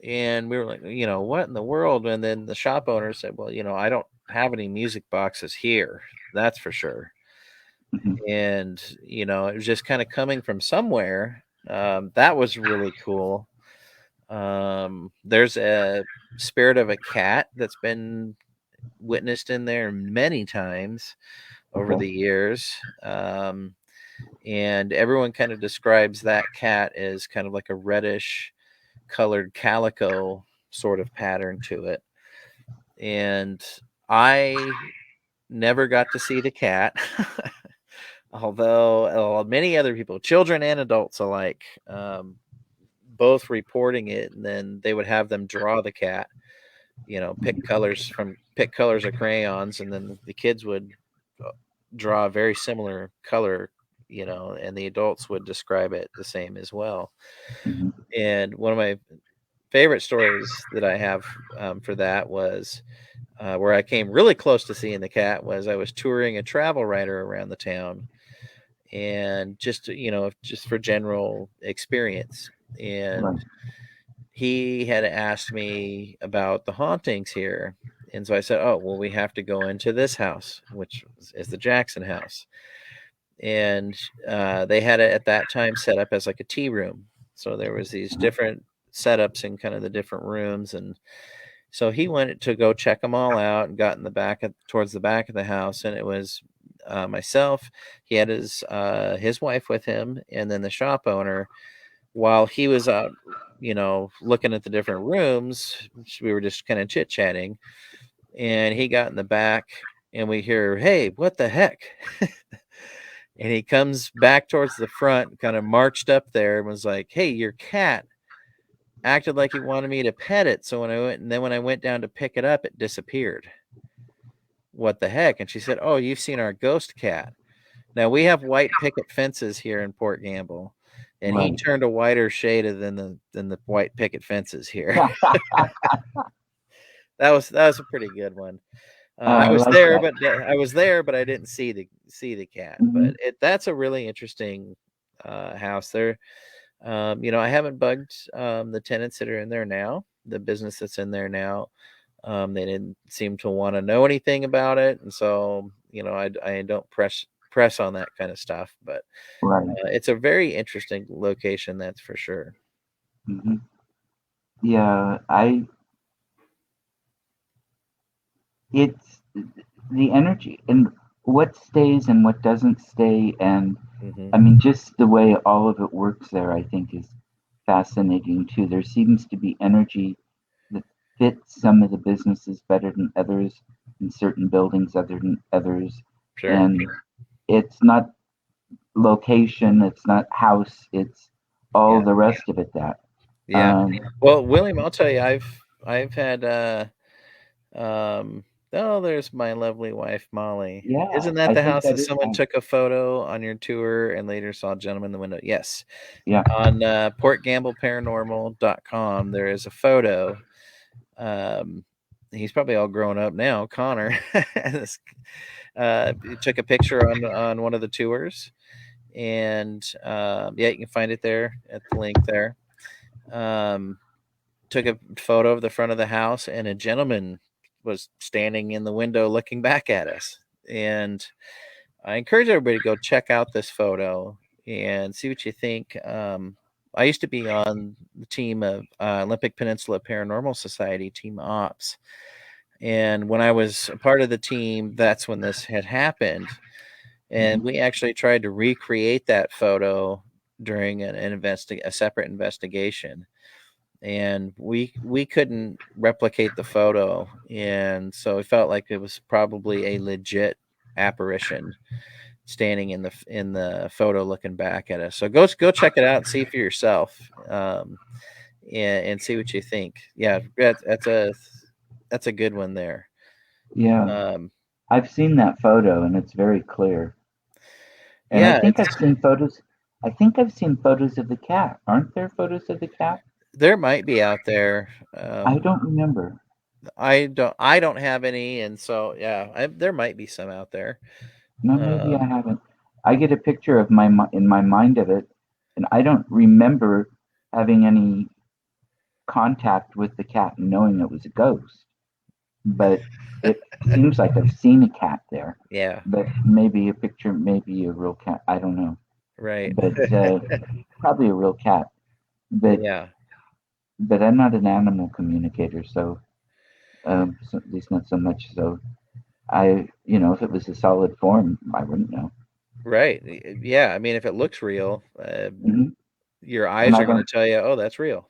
Speaker 1: And we were like, what in the world? And then the shop owner said, well, I don't have any music boxes here, that's for sure.
Speaker 2: Mhm.
Speaker 1: And it was just kind of coming from somewhere. That was really cool. There's a spirit of a cat that's been witnessed in there many times over
Speaker 2: Okay.
Speaker 1: the years. And everyone kind of describes that cat as kind of like a reddish colored calico sort of pattern to it. And I never got to see the cat, although many other people, children and adults alike, both reporting it, and then they would have them draw the cat. Pick colors of crayons, and then the kids would draw a very similar color, and the adults would describe it the same as well.
Speaker 2: Mhm.
Speaker 1: And one of my favorite stories that I have for that was where I came really close to seeing the cat. Was I was touring a travel writer around the town, and just for general experience. And
Speaker 2: Right.
Speaker 1: he had asked me about the hauntings here. And so I said, oh, well, we have to go into this house, which is the Jackson house. And they had it at that time set up as like a tea room. So there was these
Speaker 2: Mhm.
Speaker 1: different setups in kind of the different rooms. And so he went to go check them all out and got in towards the back of the house. And it was myself. He had his wife with him, and then the shop owner. While he was out, looking at the different rooms, we were just kind of chit chatting, and he got in the back, and we hear, "Hey, what the heck?" And he comes back towards the front, kind of marched up there, and was like, "Hey, your cat acted like he wanted me to pet it. So when I went down to pick it up, it disappeared. What the heck?" And she said, "Oh, you've seen our ghost cat." Now we have white picket fences here in Port Gamble, and he
Speaker 2: Right.
Speaker 1: turned a whiter shade than the white picket fences here. That was a pretty good one. I
Speaker 2: I
Speaker 1: was
Speaker 2: like
Speaker 1: there,
Speaker 2: that.
Speaker 1: but I didn't see the cat.
Speaker 2: Hmm.
Speaker 1: But that's a really interesting house there. I haven't bugged the tenants that are in there now, the business that's in there now. They didn't seem to want to know anything about it, and so I don't press on that kind of stuff. But
Speaker 2: Right.
Speaker 1: it's a very interesting location, that's for sure.
Speaker 2: Hmm. Yeah. I. It's the energy and what stays and what doesn't stay, and
Speaker 1: Hmm.
Speaker 2: I mean, just the way all of it works there, I think is fascinating too. There seems to be energy that fits some of the businesses better than others, in certain buildings other than others,
Speaker 1: Sure.
Speaker 2: and it's not location, it's not house, it's all
Speaker 1: Yeah.
Speaker 2: the rest of it. That
Speaker 1: Yeah.
Speaker 2: um,
Speaker 1: Well, William, I'll tell you, I've had um oh, there's my lovely wife Molly.
Speaker 2: yeah,
Speaker 1: Isn't that
Speaker 2: I
Speaker 1: the
Speaker 2: think
Speaker 1: house
Speaker 2: that
Speaker 1: that
Speaker 2: is
Speaker 1: someone
Speaker 2: fun.
Speaker 1: took a photo on your tour and later saw a gentleman in the window? Yes.
Speaker 2: Yeah.
Speaker 1: On portgambleparanormal.com there is a photo. Um he's probably all grown up now, Connor. This, he took a picture on one of the tours, and yeah, you can find it there at the link there. Um Took a photo of the front of the house, and a gentleman was standing in the window looking back at us. And I encourage everybody to go check out this photo and see what you think. I used to be on the team of Olympic Peninsula Paranormal Society, Team Ops. And when I was a part of the team, that's when this had happened. And
Speaker 2: Mhm.
Speaker 1: we actually tried to recreate that photo during a separate investigation, and we couldn't replicate the photo, and so it felt like it was probably a legit apparition standing in the photo looking back at us. So go check it out and see for yourself, and see what you think. Yeah, that's a good one there.
Speaker 2: Yeah.
Speaker 1: um,
Speaker 2: I've seen that photo and it's very clear. And I
Speaker 1: yeah,
Speaker 2: think
Speaker 1: it's
Speaker 2: I've seen photos. I think I've seen photos of the cat. Aren't there photos of the cat?
Speaker 1: there might be out there.
Speaker 2: I don't remember.
Speaker 1: I don't have any, and so yeah, there might be some out there.
Speaker 2: No, maybe I
Speaker 1: um,
Speaker 2: haven't. I get a picture of in my mind of it, and I don't remember having any. contact with the cat and knowing it was a ghost, but it seems like I've seen a cat there.
Speaker 1: Yeah.
Speaker 2: But maybe a picture, maybe a real cat. I don't know,
Speaker 1: Right.
Speaker 2: but probably a real cat. But
Speaker 1: Yeah.
Speaker 2: but I'm not an animal communicator, so at least not so much. So if it was a solid form, I wouldn't know.
Speaker 1: Right. Yeah. I mean, if it looks real,
Speaker 2: Hmm.
Speaker 1: your
Speaker 2: And
Speaker 1: eyes
Speaker 2: I
Speaker 1: are going to
Speaker 2: don't,
Speaker 1: tell you, oh, that's real.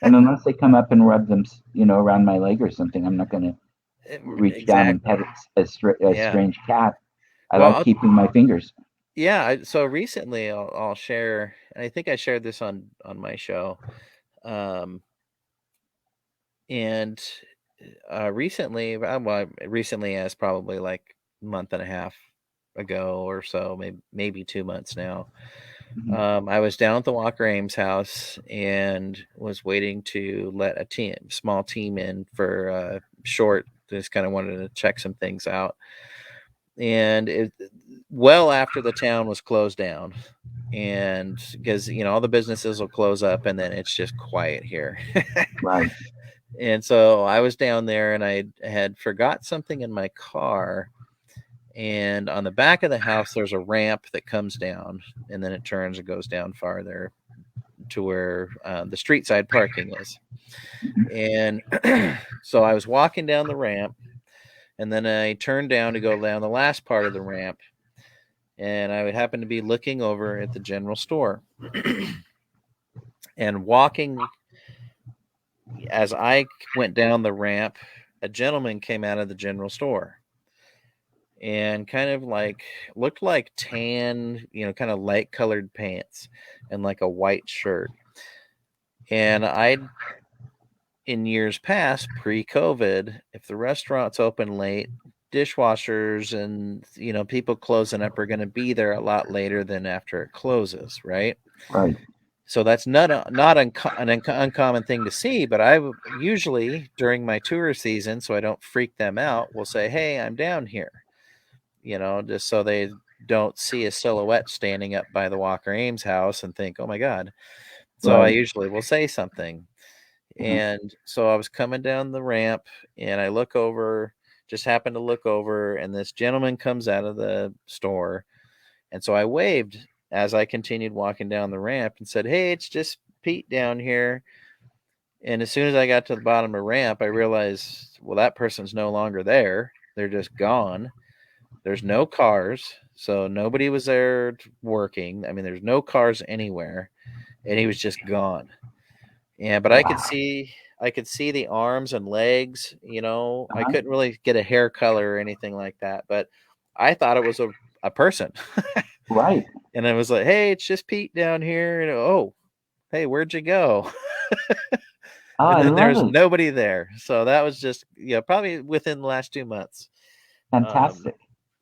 Speaker 2: and unless they come up and rub them, around my leg or something, I'm not going to reach down and pet
Speaker 1: Exactly.
Speaker 2: a
Speaker 1: Yeah.
Speaker 2: strange cat. I
Speaker 1: Well,
Speaker 2: like keeping my fingers.
Speaker 1: yeah. So recently, I'll share. And I think I shared this on my show. Um, and recently as probably like a month and a half ago or so, maybe 2 months now.
Speaker 2: Hmm.
Speaker 1: I was down at the Walker Ames house and was waiting to let a small team in for short. Just kind of wanted to check some things out, and well after the town was closed down, and because all the businesses will close up, and then it's just quiet here.
Speaker 2: Right,
Speaker 1: And so I was down there, and I had forgot something in my car. And on the back of the house, there's a ramp that comes down, and then it turns and goes down farther to where the street side parking is. And so I was walking down the ramp, and then I turned down to go down the last part of the ramp, and I would happen to be looking over at the general store. And walking as I went down the ramp, a gentleman came out of the general store and kind of like looked like tan, kind of light colored pants and like a white shirt. And in years past, pre-COVID, if the restaurant's open late, dishwashers and people closing up are going to be there a lot later than after it closes, right?
Speaker 2: right,
Speaker 1: So that's an uncommon thing to see. But usually during my tour season, so I don't freak them out, will say, "Hey, I'm down here," just so they don't see a silhouette standing up by the Walker Ames house and think, "Oh my God." So I
Speaker 2: right.
Speaker 1: usually will say something.
Speaker 2: Uh-huh.
Speaker 1: And so I was coming down the ramp, and I look over, just happened to look over, and this gentleman comes out of the store. And so I waved as I continued walking down the ramp and said, "Hey, it's just Pete down here." And as soon as I got to the bottom of the ramp, I realized, well, that person's no longer there. They're just gone. There's no cars. So nobody was there working. I mean, there's no cars anywhere. And he was just gone. Yeah, but
Speaker 2: Wow.
Speaker 1: I could see the arms and legs, I
Speaker 2: Uh-huh.
Speaker 1: couldn't really get a hair color or anything like that, but I thought it was a person.
Speaker 2: Right.
Speaker 1: And I was like, "Hey, it's just Pete down here." And oh, hey, where'd you go?
Speaker 2: Oh,
Speaker 1: And
Speaker 2: I
Speaker 1: then there
Speaker 2: love
Speaker 1: was
Speaker 2: it.
Speaker 1: nobody there. So that was just, probably within the last 2 months. Um,
Speaker 2: Fantastic.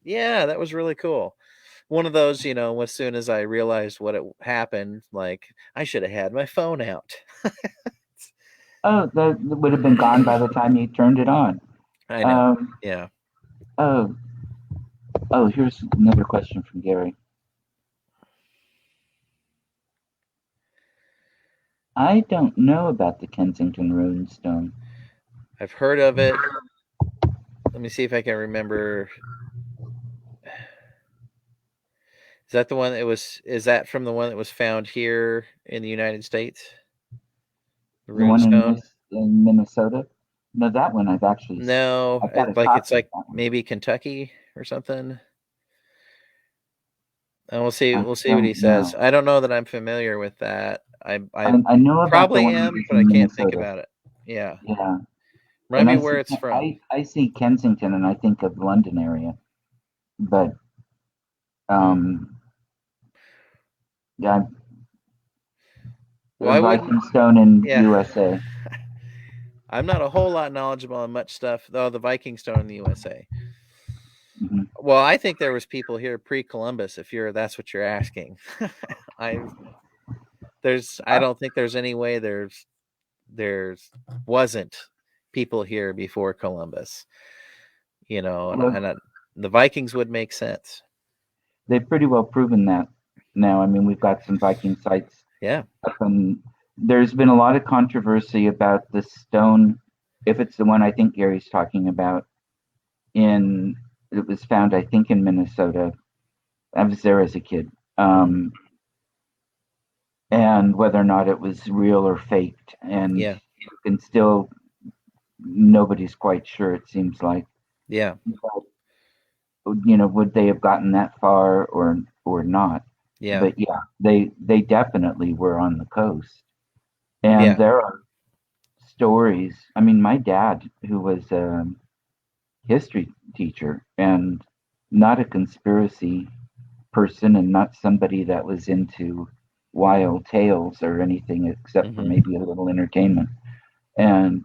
Speaker 1: yeah, that was really cool. One of those, as soon as I realized what it happened, like I should have had my phone out.
Speaker 2: Oh, that would have been gone by the time you turned it on.
Speaker 1: I know.
Speaker 2: Um,
Speaker 1: Yeah.
Speaker 2: oh, oh, here's another question from Gary. I don't know about the Kensington Runestone.
Speaker 1: I've heard of it. Let me see if I can remember. Is that from the one that was found here in the United States? The
Speaker 2: The one
Speaker 1: runestone?
Speaker 2: in Minnesota? No, that one
Speaker 1: No,
Speaker 2: I've got a
Speaker 1: it's
Speaker 2: copy of
Speaker 1: like
Speaker 2: that one.
Speaker 1: maybe Kentucky or something. And
Speaker 2: I
Speaker 1: we'll see what he
Speaker 2: don't
Speaker 1: says.
Speaker 2: know.
Speaker 1: I don't know that I'm familiar with that. I
Speaker 2: I know about the
Speaker 1: probably
Speaker 2: one that
Speaker 1: am,
Speaker 2: was
Speaker 1: but I
Speaker 2: in
Speaker 1: can't think
Speaker 2: Minnesota.
Speaker 1: about it. Yeah.
Speaker 2: Yeah,
Speaker 1: Remind
Speaker 2: and
Speaker 1: me where it's from.
Speaker 2: I see Kensington and I think of London area, but
Speaker 1: Hmm.
Speaker 2: um, yeah,
Speaker 1: Well, I wouldn't.
Speaker 2: Viking Stone in
Speaker 1: Yeah.
Speaker 2: USA.
Speaker 1: I'm not a whole lot knowledgeable on much stuff, though. The Viking Stone in the USA.
Speaker 2: Hmm.
Speaker 1: Well, I think there was people here pre-Columbus. If that's what you're asking, I I
Speaker 2: Uh,
Speaker 1: don't think there's any way there's wasn't people here before Columbus.
Speaker 2: well,
Speaker 1: The Vikings would make sense.
Speaker 2: they've pretty well proven that now. I mean, we've got some Viking sites
Speaker 1: Yeah.
Speaker 2: up in there's been a lot of controversy about the stone, if it's the one I think Gary's talking about. In It was found, I think, in Minnesota. I was there as a kid,
Speaker 1: Mm-hmm.
Speaker 2: and whether or not it was real or faked, and
Speaker 1: Yeah.
Speaker 2: you can still nobody's quite sure. It seems like,
Speaker 1: Yeah.
Speaker 2: would they have gotten that far or not?
Speaker 1: Yeah.
Speaker 2: But yeah, they definitely were on the coast, and
Speaker 1: Yeah.
Speaker 2: there are stories. I mean, my dad, who was a history teacher and not a conspiracy person, and not somebody that was into wild tales or anything except for
Speaker 1: Mm-hmm.
Speaker 2: maybe a little entertainment. And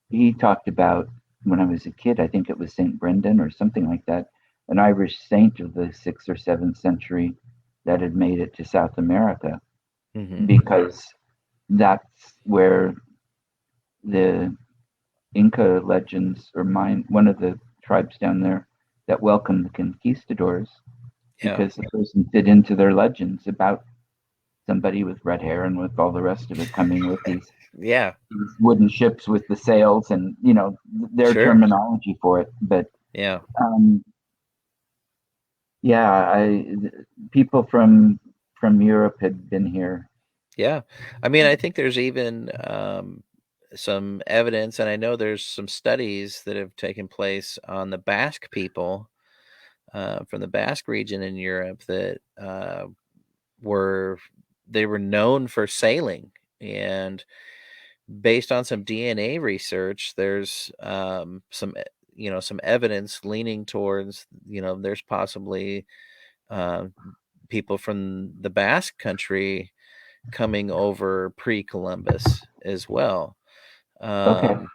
Speaker 2: he talked about, when I was a kid, I think it was Saint Brendan or something like that, an Irish saint of the 6th or 7th century that had made it to South America,
Speaker 1: Mm-hmm.
Speaker 2: because that's where the Inca legends, or mine, one of the tribes down there that welcomed the conquistadors,
Speaker 1: Yeah.
Speaker 2: because the person fit into their legends about somebody with red hair and with all the rest of it coming with
Speaker 1: Yeah.
Speaker 2: these wooden ships with the sails, and their
Speaker 1: Sure.
Speaker 2: terminology for it. But
Speaker 1: Yeah.
Speaker 2: um, yeah, people from Europe had been here.
Speaker 1: Yeah. I mean, I think there's even some evidence, and I know there's some studies that have taken place on the Basque people from the Basque region in Europe that were they were known for sailing, and based on some DNA research, there's some evidence leaning towards there's possibly uh, people from the Basque country coming over pre-Columbus as well.
Speaker 2: Okay,
Speaker 1: Um,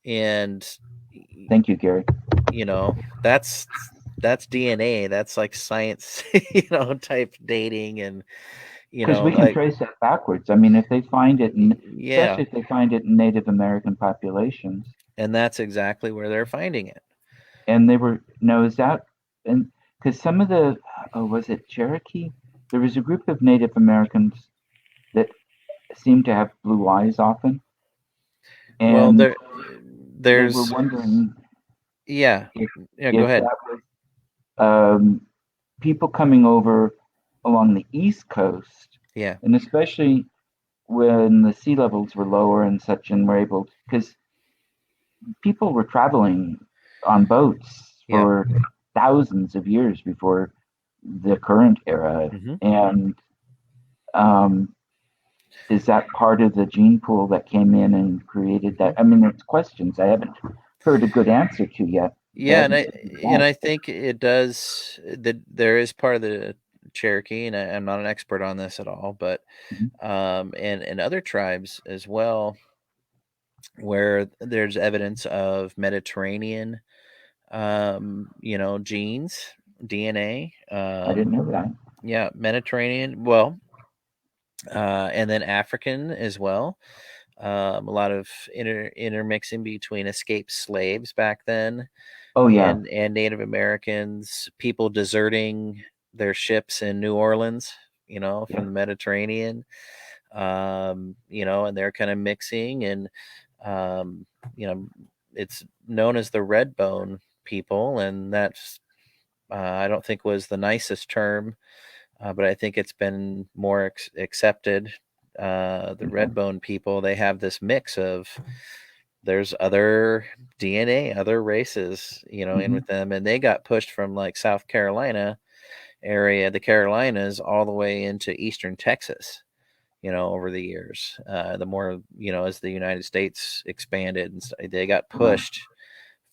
Speaker 1: and
Speaker 2: thank you, Gary.
Speaker 1: you know, that's DNA. That's like science, type dating, and
Speaker 2: Because we can
Speaker 1: like
Speaker 2: trace that backwards. I mean, if they find it,
Speaker 1: yeah,
Speaker 2: especially if they find it in Native American populations,
Speaker 1: and that's exactly where they're finding it.
Speaker 2: and they were no, is that, and because some of the, oh, was it Cherokee? There was a group of Native Americans that seemed to have blue eyes often,
Speaker 1: Well,
Speaker 2: and they were
Speaker 1: there's
Speaker 2: wondering
Speaker 1: yeah,
Speaker 2: if
Speaker 1: yeah. Go
Speaker 2: if
Speaker 1: ahead.
Speaker 2: that was people coming over along the East Coast,
Speaker 1: Yeah.
Speaker 2: and especially when the sea levels were lower and such, and were able, because people were traveling on boats
Speaker 1: Yeah.
Speaker 2: for thousands of years before the current era.
Speaker 1: Hmm.
Speaker 2: And um, is that part of the gene pool that came in and created
Speaker 1: Hmm.
Speaker 2: that? I mean, it's questions I haven't heard a good answer to yet. They
Speaker 1: Yeah, and
Speaker 2: haven't
Speaker 1: I
Speaker 2: figured it
Speaker 1: and
Speaker 2: out.
Speaker 1: I think it does that. There is part of the Cherokee, and I'm not an expert on this at all, but
Speaker 2: Mhm.
Speaker 1: and other tribes as well, where there's evidence of Mediterranean, genes, DNA.
Speaker 2: I didn't know that.
Speaker 1: Yeah, Mediterranean. Well, and then African as well. A lot of intermixing between escaped slaves back then
Speaker 2: Oh, yeah.
Speaker 1: and Native Americans, people deserting their ships in New Orleans,
Speaker 2: Yeah.
Speaker 1: from the Mediterranean, and they're kind of mixing, and um, you know, it's known as the red bone people, and that's I don't think was the nicest term, but I think it's been more accepted. The
Speaker 2: Okay.
Speaker 1: red bone people, they have this mix of there's other DNA, other races, in
Speaker 2: Hmm.
Speaker 1: with them, and they got pushed from like South Carolina area, the Carolinas, all the way into eastern Texas. Over the years, the more as the United States expanded, and they got
Speaker 2: Right.
Speaker 1: pushed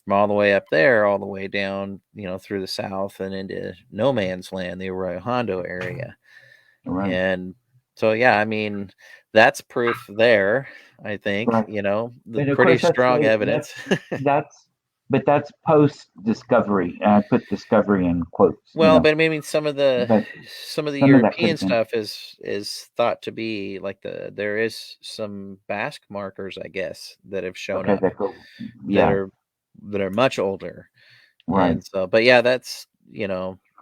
Speaker 1: from all the way up there, all the way down, through the South and into no man's land, the Arroyo Hondo area.
Speaker 2: Right.
Speaker 1: And so, yeah, I mean, that's proof there, I think,
Speaker 2: Right.
Speaker 1: the
Speaker 2: But of
Speaker 1: pretty
Speaker 2: course, that's
Speaker 1: strong
Speaker 2: later.
Speaker 1: evidence.
Speaker 2: That's but that's post discovery. And I put discovery in quotes,
Speaker 1: Well, but I mean,
Speaker 2: But
Speaker 1: some of the
Speaker 2: some of that could
Speaker 1: European
Speaker 2: have been.
Speaker 1: stuff is thought to be like there is some Basque markers, I guess, that have shown
Speaker 2: Okay,
Speaker 1: up
Speaker 2: that go.
Speaker 1: that
Speaker 2: Yeah.
Speaker 1: are much older.
Speaker 2: Right.
Speaker 1: And so, but yeah,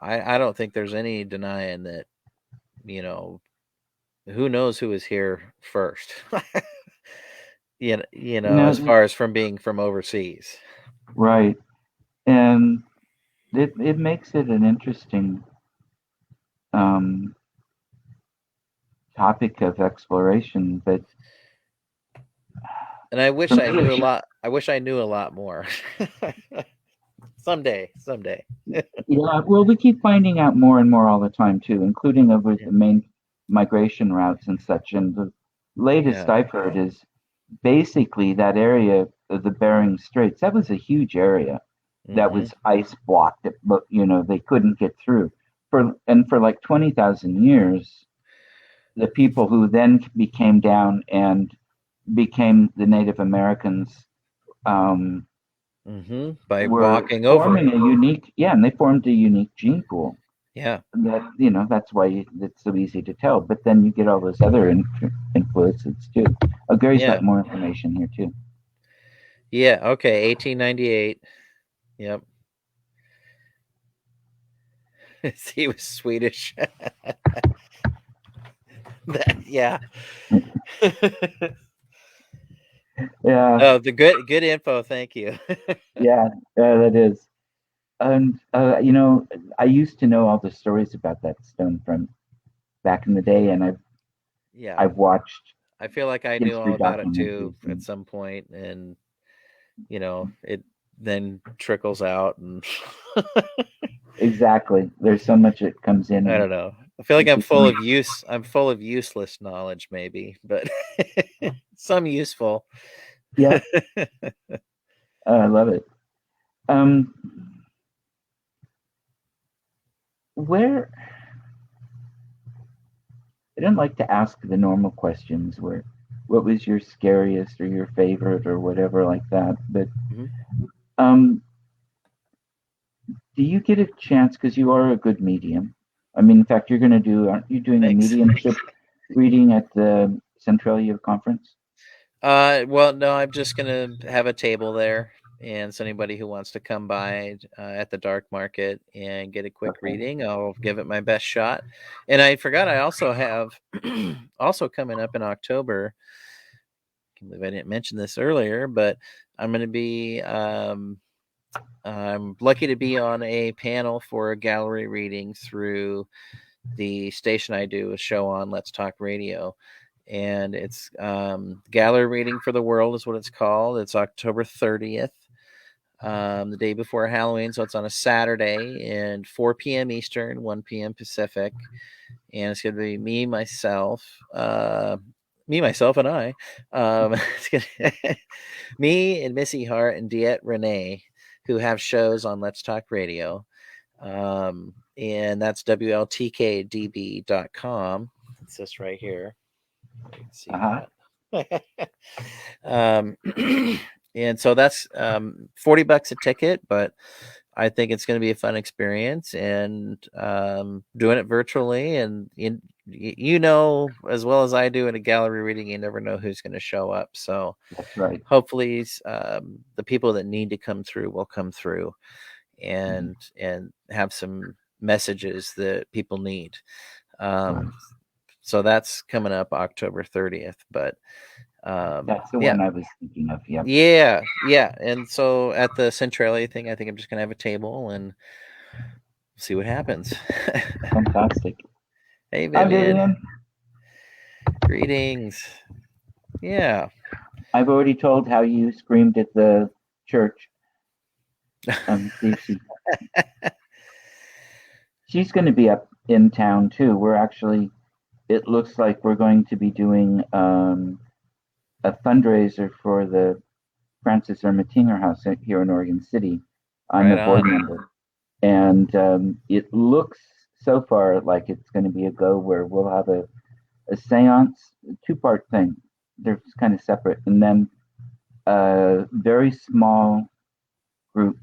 Speaker 1: I don't think there's any denying that, you know, who knows who was here first?
Speaker 2: You
Speaker 1: As
Speaker 2: know,
Speaker 1: far as from being from overseas.
Speaker 2: right. And it makes it an interesting um, topic of exploration. But
Speaker 1: And I
Speaker 2: for
Speaker 1: wish I
Speaker 2: me,
Speaker 1: knew a lot. I wish I knew a lot more. Someday.
Speaker 2: yeah, well, we keep finding out more and more all the time too, including over
Speaker 1: Yeah.
Speaker 2: the main migration routes and such. And the latest
Speaker 1: Yeah.
Speaker 2: I've heard is basically that area of the Bering Straits. That was a huge area that
Speaker 1: Hmm.
Speaker 2: was ice blocked, but they couldn't get through for like 20,000 years. The people who then became down and became the Native Americans um,
Speaker 1: By
Speaker 2: were
Speaker 1: walking over
Speaker 2: forming
Speaker 1: it.
Speaker 2: a unique, yeah, and they formed a unique gene pool.
Speaker 1: Yeah.
Speaker 2: That that's why it's so easy to tell. But then you get all those other influences too. Gary's
Speaker 1: Yeah.
Speaker 2: got more information here too.
Speaker 1: Yeah. Okay. 1898. Yep. He was Swedish. Yeah.
Speaker 2: Yeah,
Speaker 1: Oh, the good info. Thank you.
Speaker 2: yeah, that is. And I used to know all the stories about that stone from back in the day, and
Speaker 1: Yeah.
Speaker 2: I've watched
Speaker 1: I feel like I knew all
Speaker 2: history
Speaker 1: about it too
Speaker 2: documentaries
Speaker 1: at
Speaker 2: and
Speaker 1: some point, and it then trickles out, and
Speaker 2: exactly. There's so much that comes in,
Speaker 1: I
Speaker 2: and
Speaker 1: don't know. I feel like
Speaker 2: it
Speaker 1: I'm full
Speaker 2: becomes
Speaker 1: of use. I'm full of useless knowledge, maybe, but some useful.
Speaker 2: yeah. I love it. Um, where I don't like to ask the normal questions where what was your scariest or your favorite or whatever like that. But
Speaker 1: Mhm.
Speaker 2: um, do you get a chance because you are a good medium? I mean, in fact, aren't you doing a
Speaker 1: Thanks.
Speaker 2: mediumship reading at the Centralia conference?
Speaker 1: Well, no, I'm just gonna have a table there, and so anybody who wants to come by at the dark market and get a quick
Speaker 2: Okay.
Speaker 1: reading, I'll give it my best shot. And I forgot, I also have also coming up in October. I can't believe I didn't mention this earlier, but I'm going to be. I'm lucky to be on a panel for a gallery reading through the station I do a show on, Let's Talk Radio, and it's gallery reading for the world is what it's called. It's October 30th, the day before Halloween, so it's on a Saturday, and 4 p.m. Eastern, 1 p.m. Pacific, and it's going to be me, myself, and I. It's gonna, me and Missy Hart and Diet Renee, who have shows on Let's Talk Radio. And that's WLTKDB.com. It's this right here. You can see
Speaker 2: Uh-huh.
Speaker 1: that. um, and so that's $40 a ticket, but I think it's going to be a fun experience, and doing it virtually. And as well as I do in a gallery reading, you never know who's going to show up. So
Speaker 2: That's right.
Speaker 1: hopefully, the people that need to come through will come through,
Speaker 2: Mhm.
Speaker 1: and have some messages that people need.
Speaker 2: Right.
Speaker 1: Um, so that's coming up October 30th. But
Speaker 2: That's the
Speaker 1: yeah,
Speaker 2: one I was thinking of. Yep.
Speaker 1: yeah. And so at the Centralia thing, I think I'm just gonna have a table and see what happens.
Speaker 2: Fantastic.
Speaker 1: Hey,
Speaker 2: Hi,
Speaker 1: Vivian.
Speaker 2: Vivian.
Speaker 1: Greetings. Yeah.
Speaker 2: I've already told how you screamed at the church. See if she's going to be up in town too. It looks like we're going to be doing a fundraiser for the Francis Ermatinger House here in Oregon City. I'm
Speaker 1: Right
Speaker 2: a board
Speaker 1: on.
Speaker 2: member, and it looks so far like it's going to be a go where we'll have a seance, a two-part thing. They're kind of separate, and then a very small group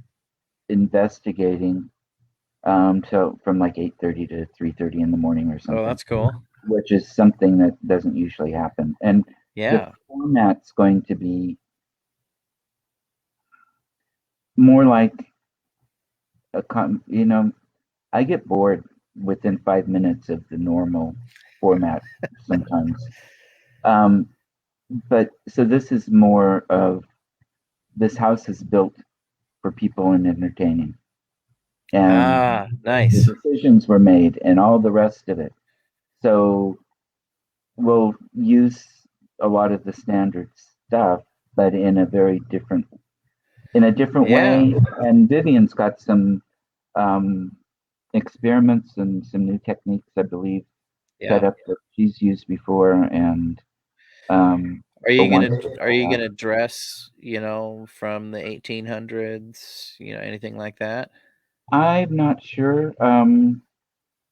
Speaker 2: investigating so from like 8:30 to 3:30 in the morning or
Speaker 1: Oh,
Speaker 2: something,
Speaker 1: that's cool.
Speaker 2: which is something that doesn't usually happen. And the
Speaker 1: Yeah.
Speaker 2: format's going to be more like I get bored within 5 minutes of the normal. format sometimes. Um, but so this is more of this house is built for people and entertaining, and the
Speaker 1: Nice.
Speaker 2: decisions were made and all the rest of it. So we'll use a lot of the standard stuff, but in a different
Speaker 1: Yeah.
Speaker 2: way. And Vivian's got some um, experiments and some new techniques, I believe, set
Speaker 1: Yeah.
Speaker 2: up that she's used before. And
Speaker 1: Are
Speaker 2: for
Speaker 1: you
Speaker 2: once,
Speaker 1: gonna are you gonna dress, from the 1800s, anything like that?
Speaker 2: I'm not sure.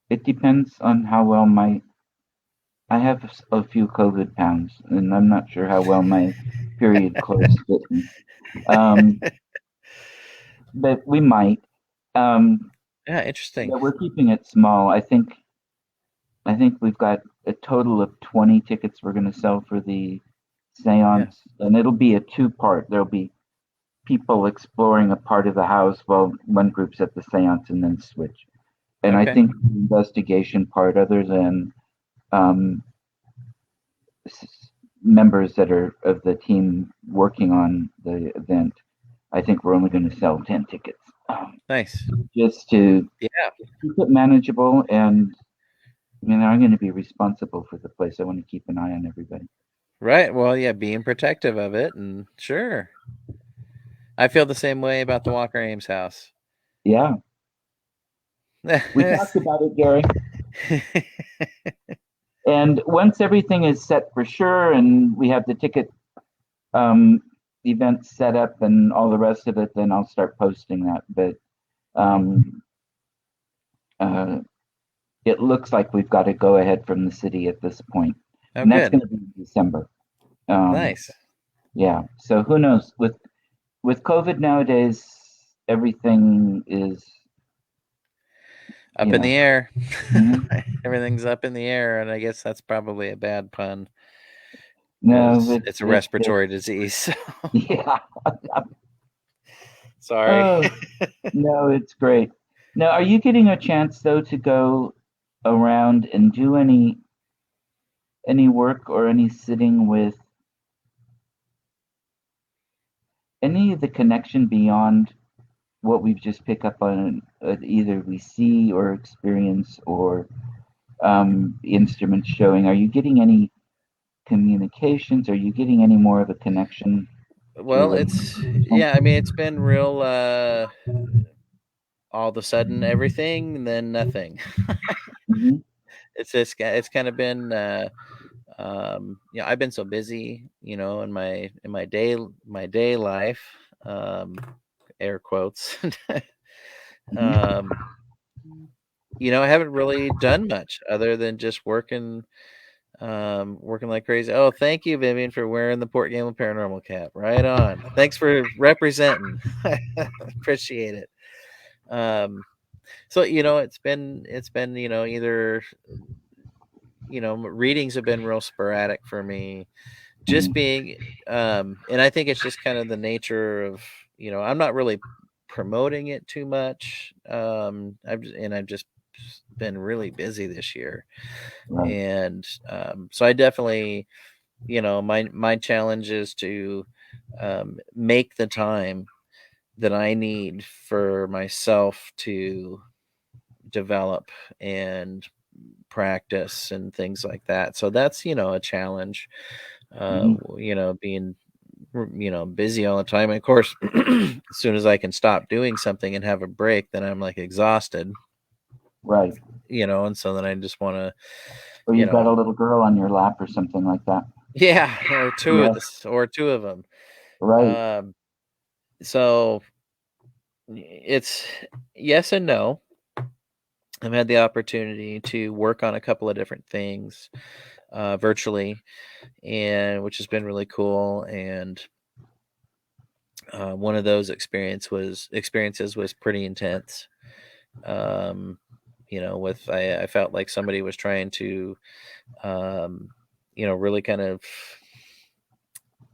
Speaker 2: It depends on how well my I have a few COVID pounds, and I'm not sure how well my period clothes fit me. Um, but we might. Um,
Speaker 1: Yeah, interesting.
Speaker 2: but we're keeping it small. I think we've got a total of 20 tickets we're going to sell for the
Speaker 1: Yeah.
Speaker 2: seance, and it'll be a two-part. There'll be people exploring a part of the house while one group's at the seance, and then switch. And I
Speaker 1: Okay.
Speaker 2: think the investigation part, other than um, members that are of the team working on the event, I think we're only going to sell 10 tickets,
Speaker 1: Nice.
Speaker 2: just to
Speaker 1: Yeah.
Speaker 2: keep it manageable. And I'm going to be responsible for the place. I want to keep an eye on everybody.
Speaker 1: Right. Well, yeah, being protective of it, and sure. I feel the same way about the Walker Ames house.
Speaker 2: Yeah, we talked about it, Gary. And once everything is set for sure, and we have the ticket um, event set up and all the rest of it, then I'll start posting that. But um, uh, it looks like we've got to go ahead from the city at this point,
Speaker 1: Oh,
Speaker 2: and that's
Speaker 1: good.
Speaker 2: going to be in December. Um,
Speaker 1: Nice.
Speaker 2: yeah. So who knows? With COVID nowadays, everything is
Speaker 1: Up in the air.
Speaker 2: mhm.
Speaker 1: Everything's up in the air, and I guess that's probably a bad pun
Speaker 2: No,
Speaker 1: because it's a
Speaker 2: it's just
Speaker 1: respiratory disease.
Speaker 2: yeah.
Speaker 1: Sorry.
Speaker 2: Oh no, it's great. Now, are you getting a chance though to go around and do any work or any sitting with any of the connection beyond what we've just picked up on, either we see or experience or instruments showing? Are you getting any communications? Are you getting any more of a connection
Speaker 1: Well,
Speaker 2: to
Speaker 1: it's
Speaker 2: an
Speaker 1: yeah. I mean, it's been real. All of a sudden, everything, and then nothing.
Speaker 2: Mhm.
Speaker 1: It's kind of been. I've been so busy, in my day life. Um, Air quotes.
Speaker 2: Mhm.
Speaker 1: um, I haven't really done much other than just working like crazy. Oh, thank you, Vivian, for wearing the Port Gamble Paranormal cap. Right on. Thanks for representing. Appreciate it. Um, so it's been either readings have been real sporadic for me. Just
Speaker 2: Mhm.
Speaker 1: being, and I think it's just kind of the nature of I'm not really promoting it too much. I've just been really busy this year,
Speaker 2: Right.
Speaker 1: and so I definitely my challenge is to make the time that I need for myself to develop and practice and things like that. So that's a challenge.
Speaker 2: Mhm.
Speaker 1: Being busy all the time. And of course, as soon as I can stop doing something and have a break, then I'm like exhausted.
Speaker 2: Right.
Speaker 1: And so then I just want to,
Speaker 2: Or
Speaker 1: you
Speaker 2: you've got a
Speaker 1: know,
Speaker 2: little girl on your lap or something like that.
Speaker 1: yeah, or two of
Speaker 2: Yeah.
Speaker 1: this, or two of them.
Speaker 2: Right.
Speaker 1: Um, so it's yes and no. I've had the opportunity to work on a couple of different things virtually, and which has been really cool. And one of those experiences was pretty intense. Um, with I felt like somebody was trying to, um, really kind of.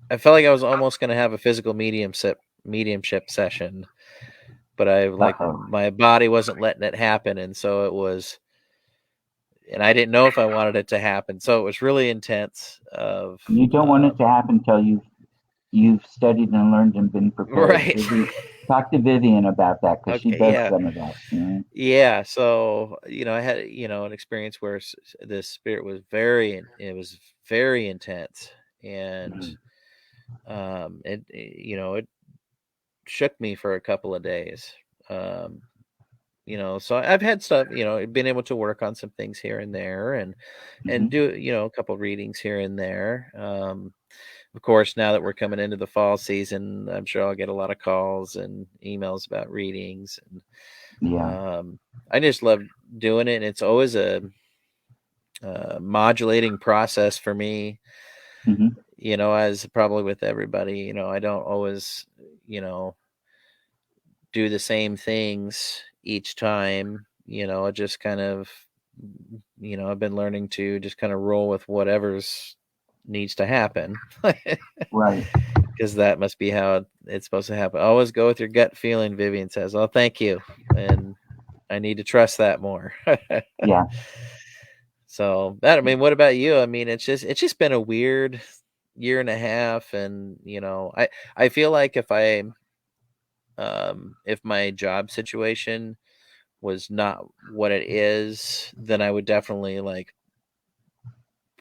Speaker 1: I felt like I was almost going to have a physical mediumship session, but I like
Speaker 2: Uh-oh.
Speaker 1: my body wasn't letting it happen, and so it was and I didn't know if I wanted it to happen. So it was really intense. Of
Speaker 2: You don't want it to happen until you've studied and learned and been prepared.
Speaker 1: right.
Speaker 2: Talk to Vivian about that because she
Speaker 1: Okay,
Speaker 2: does
Speaker 1: yeah.
Speaker 2: some of that.
Speaker 1: Yeah, so I had an experience where the spirit was it was very intense, and
Speaker 2: Mhm.
Speaker 1: it shook me for a couple of days. Um, so I've had stuff, been able to work on some things here and there, and
Speaker 2: Mhm.
Speaker 1: do a couple readings here and there. Of course, now that we're coming into the fall season, I'm sure I'll get a lot of calls and emails about readings, and
Speaker 2: Yeah.
Speaker 1: I just love doing it. And it's always a modulating process for me,
Speaker 2: Mhm.
Speaker 1: as probably with everybody. I don't always, you know, do the same things each time. I just kind of, I've been learning to just kind of roll with whatever's needs to happen.
Speaker 2: Right.
Speaker 1: Because that must be how it's supposed to happen. Always go with your gut feeling, Vivian says. Oh, thank you. And I need to trust that more.
Speaker 2: Yeah.
Speaker 1: So that, I mean, what about you? I mean, it's just been a weird year and a half, and I feel like if my job situation was not what it is, then I would definitely like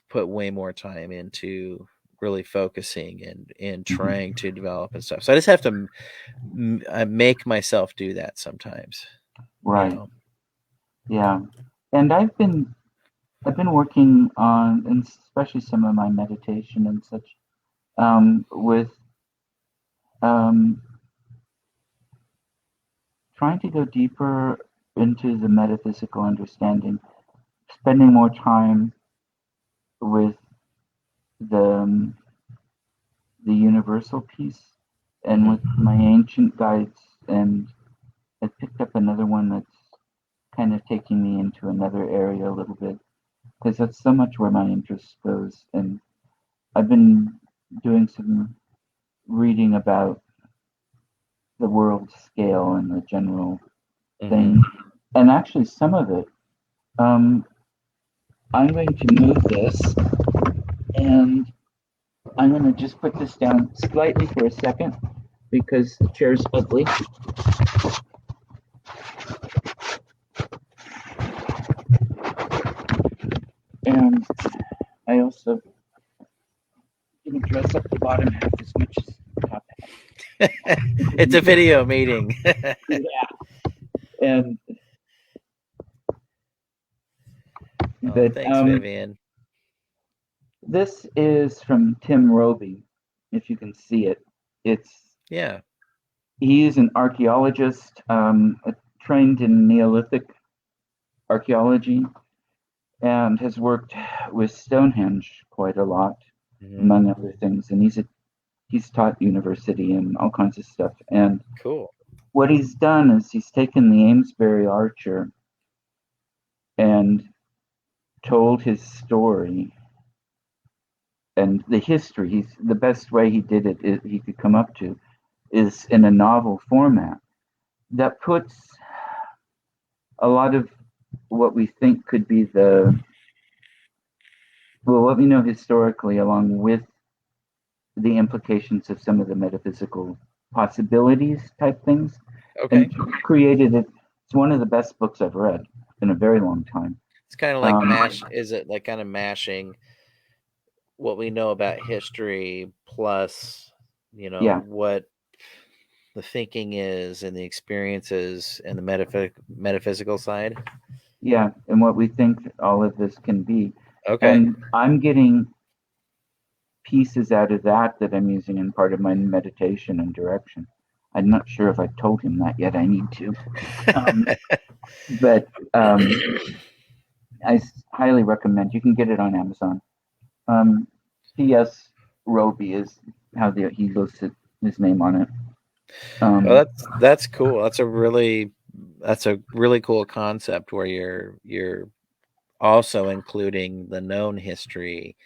Speaker 1: put way more time into really focusing and
Speaker 2: Mhm.
Speaker 1: trying to develop and stuff. So I just have to make myself do that sometimes, you
Speaker 2: Right.
Speaker 1: know.
Speaker 2: Yeah. And I've been working on, and especially some of my meditation and such, with um, trying to go deeper into the metaphysical understanding, spending more time with the the universal piece and
Speaker 1: Hmm.
Speaker 2: with my ancient guides. And I picked up another one that's kind of taking me into another area a little bit because that's so much where my interest goes. And I've been doing some reading about the world scale and the general
Speaker 1: Hmm.
Speaker 2: thing. And actually, some of it, um, I'm going to move this and I'm going to just put this down slightly for a second because the chair's ugly. And I also didn't dress up the bottom half as much as the top
Speaker 1: It's a video meeting.
Speaker 2: half. And
Speaker 1: Oh,
Speaker 2: but
Speaker 1: thanks, Vivian.
Speaker 2: this is from Tim Roby, if you can see it. It's
Speaker 1: Yeah.
Speaker 2: He is an archaeologist, trained in Neolithic archaeology, and has worked with Stonehenge quite a lot,
Speaker 1: Hmm.
Speaker 2: among other things. And he's taught university and all kinds of stuff. And
Speaker 1: Cool.
Speaker 2: what he's done is he's taken the Amesbury Archer and told his story and the history. He's the best way he did it he could come up to is in a novel format that puts a lot of what we think could be what we know historically, along with the implications of some of the metaphysical possibilities type things, and
Speaker 1: Okay.
Speaker 2: created it. It's one of the best books I've read in a very long time.
Speaker 1: It's kind of like
Speaker 2: Um,
Speaker 1: mash. Is it like kind of mashing what we know about history plus,
Speaker 2: yeah,
Speaker 1: what the thinking is and the experiences and the metaphysical side?
Speaker 2: yeah, and what we think all of this can be.
Speaker 1: Okay.
Speaker 2: And I'm getting pieces out of that I'm using in part of my meditation and direction. I'm not sure if I've told him that yet. I need to. Um, but I highly recommend. You can get it on Amazon. Um, P.S. Roby is how he listed his name on it.
Speaker 1: Well,
Speaker 2: Um,
Speaker 1: that's cool. That's a really cool concept where you're also including the known history,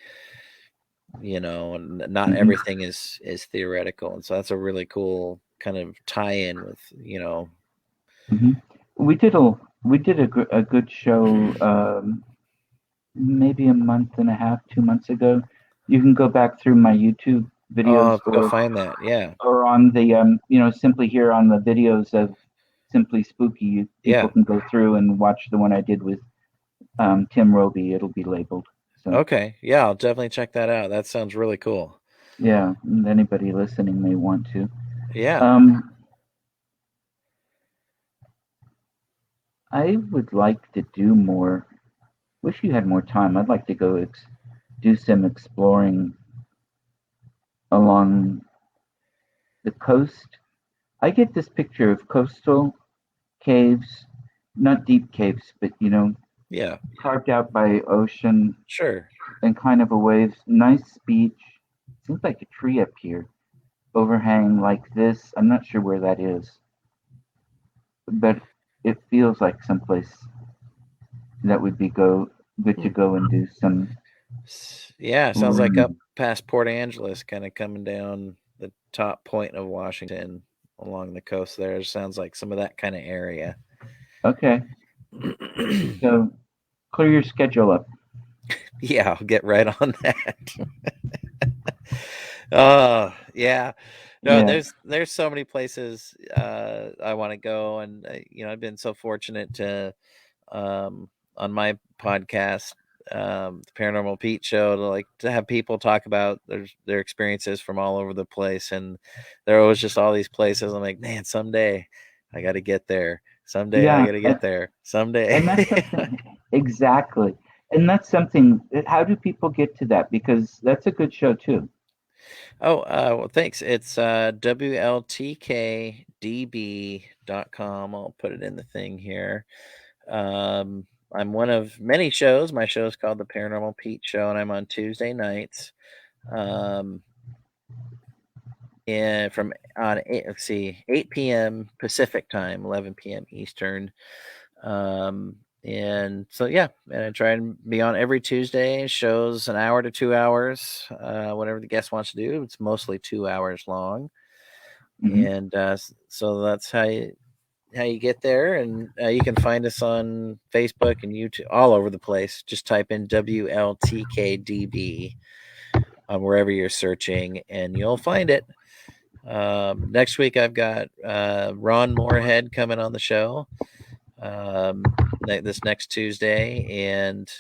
Speaker 1: and not
Speaker 2: mhm,
Speaker 1: everything is theoretical. And so that's a really cool kind of tie-in with,
Speaker 2: mhm. We did a good show. maybe a month and a half, 2 months ago. You can go back through my YouTube
Speaker 1: Oh,
Speaker 2: videos,
Speaker 1: I'll go find that. Yeah.
Speaker 2: or on the simply here on the videos of Simply Spooky. People
Speaker 1: Yeah.
Speaker 2: can go through and watch the one I did with Tim Roby. It'll be labeled. So
Speaker 1: Okay. Yeah, I'll definitely check that out. That sounds really cool.
Speaker 2: yeah, and anybody listening may want to.
Speaker 1: Yeah.
Speaker 2: Um, I would like to do more. Wish you had more time. I'd like to go do some exploring along the coast. I get this picture of coastal caves, not deep caves, but
Speaker 1: Yeah.
Speaker 2: carved out by ocean
Speaker 1: Sure.
Speaker 2: and kind of a waves. Nice beach. Seems like a tree up here. Overhang like this. I'm not sure where that is, but it feels like someplace that would be good to
Speaker 1: Hmm.
Speaker 2: go and do some
Speaker 1: Yeah, sounds like up
Speaker 2: exploring.
Speaker 1: past Port Angeles, kind of coming down the top point of Washington along the coast there. Sounds like some of that kind of area.
Speaker 2: Okay, so clear your schedule up.
Speaker 1: Yeah, I'll get right on that. Yeah. No,
Speaker 2: Yeah.
Speaker 1: there's so many places I want to go, and I've been so fortunate to on my podcast, the Paranormal Pete Show, to have people talk about their experiences from all over the place, and there are always just all these places. I'm like, man, someday I got to get there. Someday I
Speaker 2: Yeah,
Speaker 1: got to get there. Someday.
Speaker 2: and that's something exactly. And that's something. How do people get to that? Because that's a good show too.
Speaker 1: Oh, well, thanks. It's WLTKDB.com. I'll put it in the thing here. Um, I'm one of many shows. My show is called The Paranormal Pete Show, and I'm on Tuesday nights. Um, and from on let's see, 8 p.m. Pacific time, 11 p.m. Eastern. And so yeah, and I try and be on every Tuesday. Shows an hour to 2 hours, whatever the guest wants to do. It's mostly 2 hours long,
Speaker 2: Hmm.
Speaker 1: and so that's how you get there. And you can find us on Facebook and YouTube, all over the place. Just type in WLTKDB on wherever you're searching, and you'll find it. Next week, I've got Ron Moorhead coming on the show this next Tuesday, and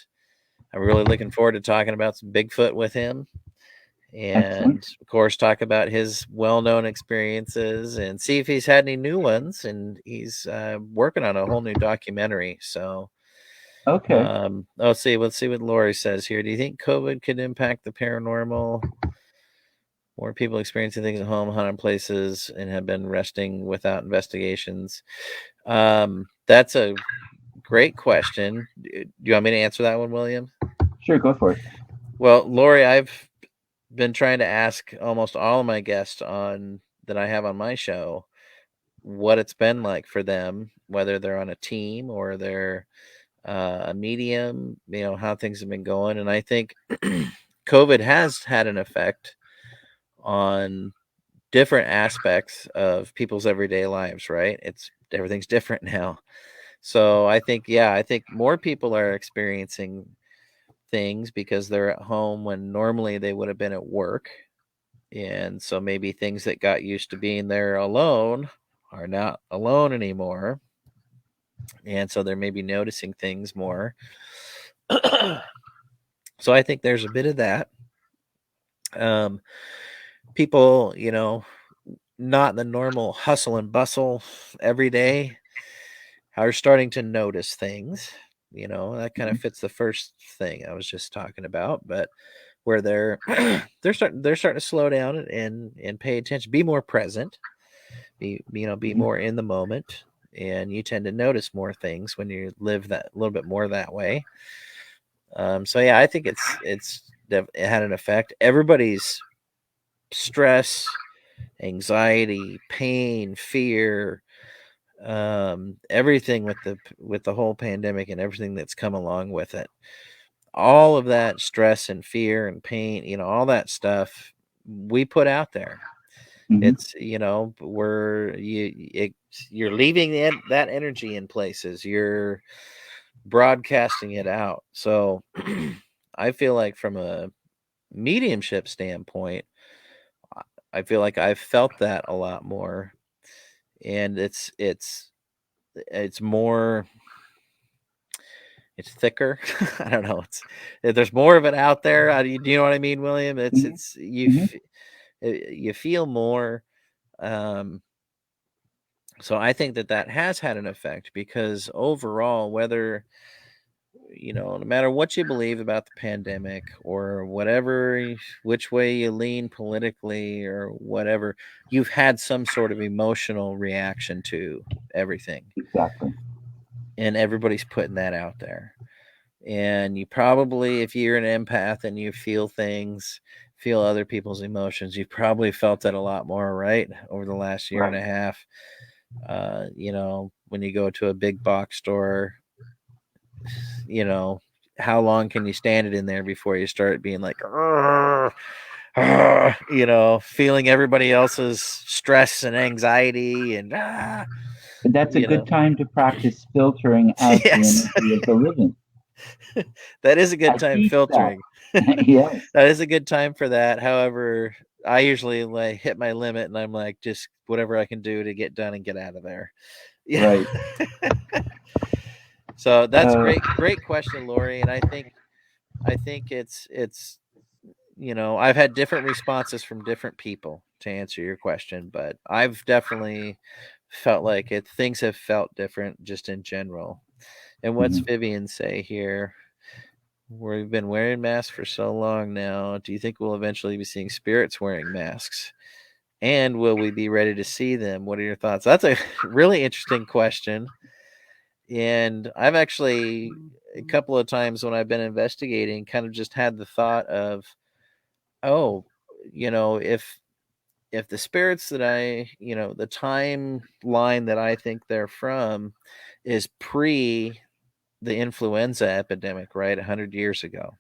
Speaker 1: I'm really looking forward to talking about some Bigfoot with him,
Speaker 2: Excellent.
Speaker 1: and of course talk about his well-known experiences and see if he's had any new ones. And he's working on a whole new documentary. So
Speaker 2: Okay.
Speaker 1: let's see what Lori says here. Do you think COVID could impact the paranormal? More people experiencing things at home, haunted places, and have been resting without investigations. That's a great question. Do you want me to answer that one, William?
Speaker 2: Sure, go for it.
Speaker 1: Well, Lori, I've been trying to ask almost all of my guests on that I have on my show what it's been like for them, whether they're on a team or they're a medium, how things have been going. And I think COVID has had an effect on different aspects of people's everyday lives, right? It's everything's different now. So I think more people are experiencing things because they're at home when normally they would have been at work. And so maybe things that got used to being there alone are not alone anymore. And so they're maybe noticing things more. So I think there's a bit of that. Um, People, not the normal hustle and bustle every day, are starting to notice things. That kind of
Speaker 2: Mhm.
Speaker 1: fits the first thing I was just talking about, but where they're they're starting to slow down and pay attention, be more present, be
Speaker 2: Mhm.
Speaker 1: more in the moment, and you tend to notice more things when you live that a little bit more that way. So yeah, I think it had an effect. Everybody's stress, anxiety, pain, fear, everything with the whole pandemic and everything that's come along with it. All of that stress and fear and pain, all that stuff we put out there.
Speaker 2: Mhm.
Speaker 1: It's you're leaving that energy in places. You're broadcasting it out. So I feel like from a mediumship standpoint, I feel like I've felt that a lot more, and it's more, it's thicker. I don't know. There's more of it out there. Do you know what I mean, William?
Speaker 2: Mm-hmm. Mm-hmm.
Speaker 1: You feel more. Um, so I think that has had an effect, because overall, whether, no matter what you believe about the pandemic or whatever, which way you lean politically or whatever, you've had some sort of emotional reaction to everything,
Speaker 2: Exactly.
Speaker 1: and everybody's putting that out there. And you probably, if you're an empath and you feel things, feel other people's emotions, you've probably felt it a lot more, right, over the last year and
Speaker 2: Right.
Speaker 1: a half. When you go to a big box store, you know, how long can you stand it in there before you start being like, "Argh, argh," feeling everybody else's stress and anxiety and,
Speaker 2: But that's a
Speaker 1: you
Speaker 2: good
Speaker 1: know,
Speaker 2: time to practice filtering out the
Speaker 1: yes,
Speaker 2: energy of the living.
Speaker 1: that is a good
Speaker 2: I
Speaker 1: time
Speaker 2: teach that.
Speaker 1: filtering.
Speaker 2: Yes.
Speaker 1: That is a good time for that. However, I usually like hit my limit and I'm like, just whatever I can do to get done and get out of there. Yeah.
Speaker 2: Right.
Speaker 1: So that's
Speaker 2: Uh,
Speaker 1: great question, Lori. And I think it's I've had different responses from different people to answer your question, but I've definitely felt like things have felt different just in general. And what's
Speaker 2: mhm.
Speaker 1: Vivian say here? We've been wearing masks for so long now. Do you think we'll eventually be seeing spirits wearing masks? And will we be ready to see them? What are your thoughts? That's a really interesting question. And I've actually, a couple of times when I've been investigating, kind of just had the thought of, oh, if the spirits that the timeline that I think they're from is pre the influenza epidemic, right, 100 years ago.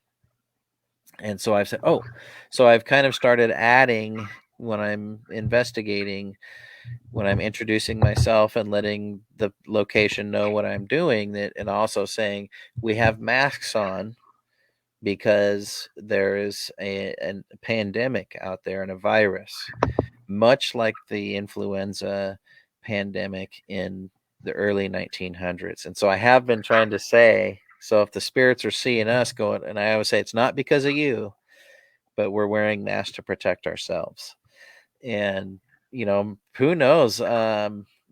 Speaker 1: And so I've said, oh, so I've kind of started adding, when I'm investigating, when I'm introducing myself and letting the location know what I'm doing, that, and also saying we have masks on because there is a pandemic out there and a virus, much like the influenza pandemic in the early 1900s. And so I have been trying to say, so if the spirits are seeing us going, and I always say it's not because of you, but we're wearing masks to protect ourselves. And, who knows?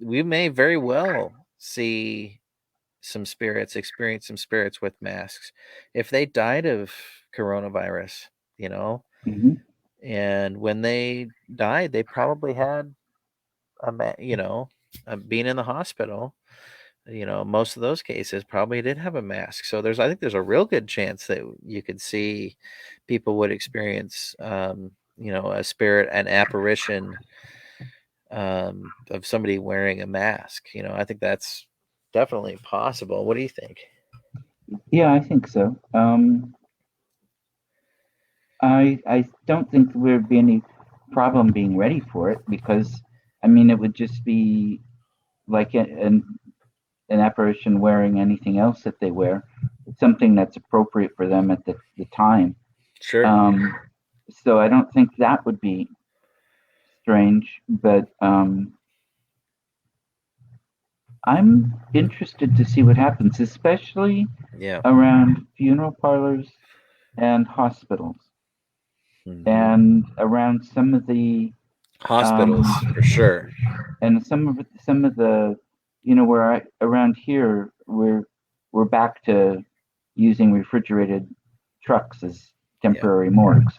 Speaker 1: We may very well see experience some spirits with masks if they died of coronavirus, you know,
Speaker 2: Mhm.
Speaker 1: and when they died, they probably had being in the hospital. Most of those cases probably did have a mask. So I think there's a real good chance that you could see people would experience, a spirit, an apparition, of somebody wearing a mask. I think that's definitely possible. What do you think?
Speaker 2: Yeah, I think so. I don't think there would be any problem being ready for it because, I mean, it would just be like an apparition wearing anything else that they wear. It's something that's appropriate for them at the time.
Speaker 1: Sure.
Speaker 2: Um, so I don't think that would be strange, but I'm interested to see what happens, especially
Speaker 1: Yeah.
Speaker 2: around funeral parlors and hospitals,
Speaker 1: Hmm.
Speaker 2: and around some of the um,
Speaker 1: Hospitals for sure.
Speaker 2: and some of the, where around here we're back to using refrigerated trucks as
Speaker 1: Yeah.
Speaker 2: temporary morgues.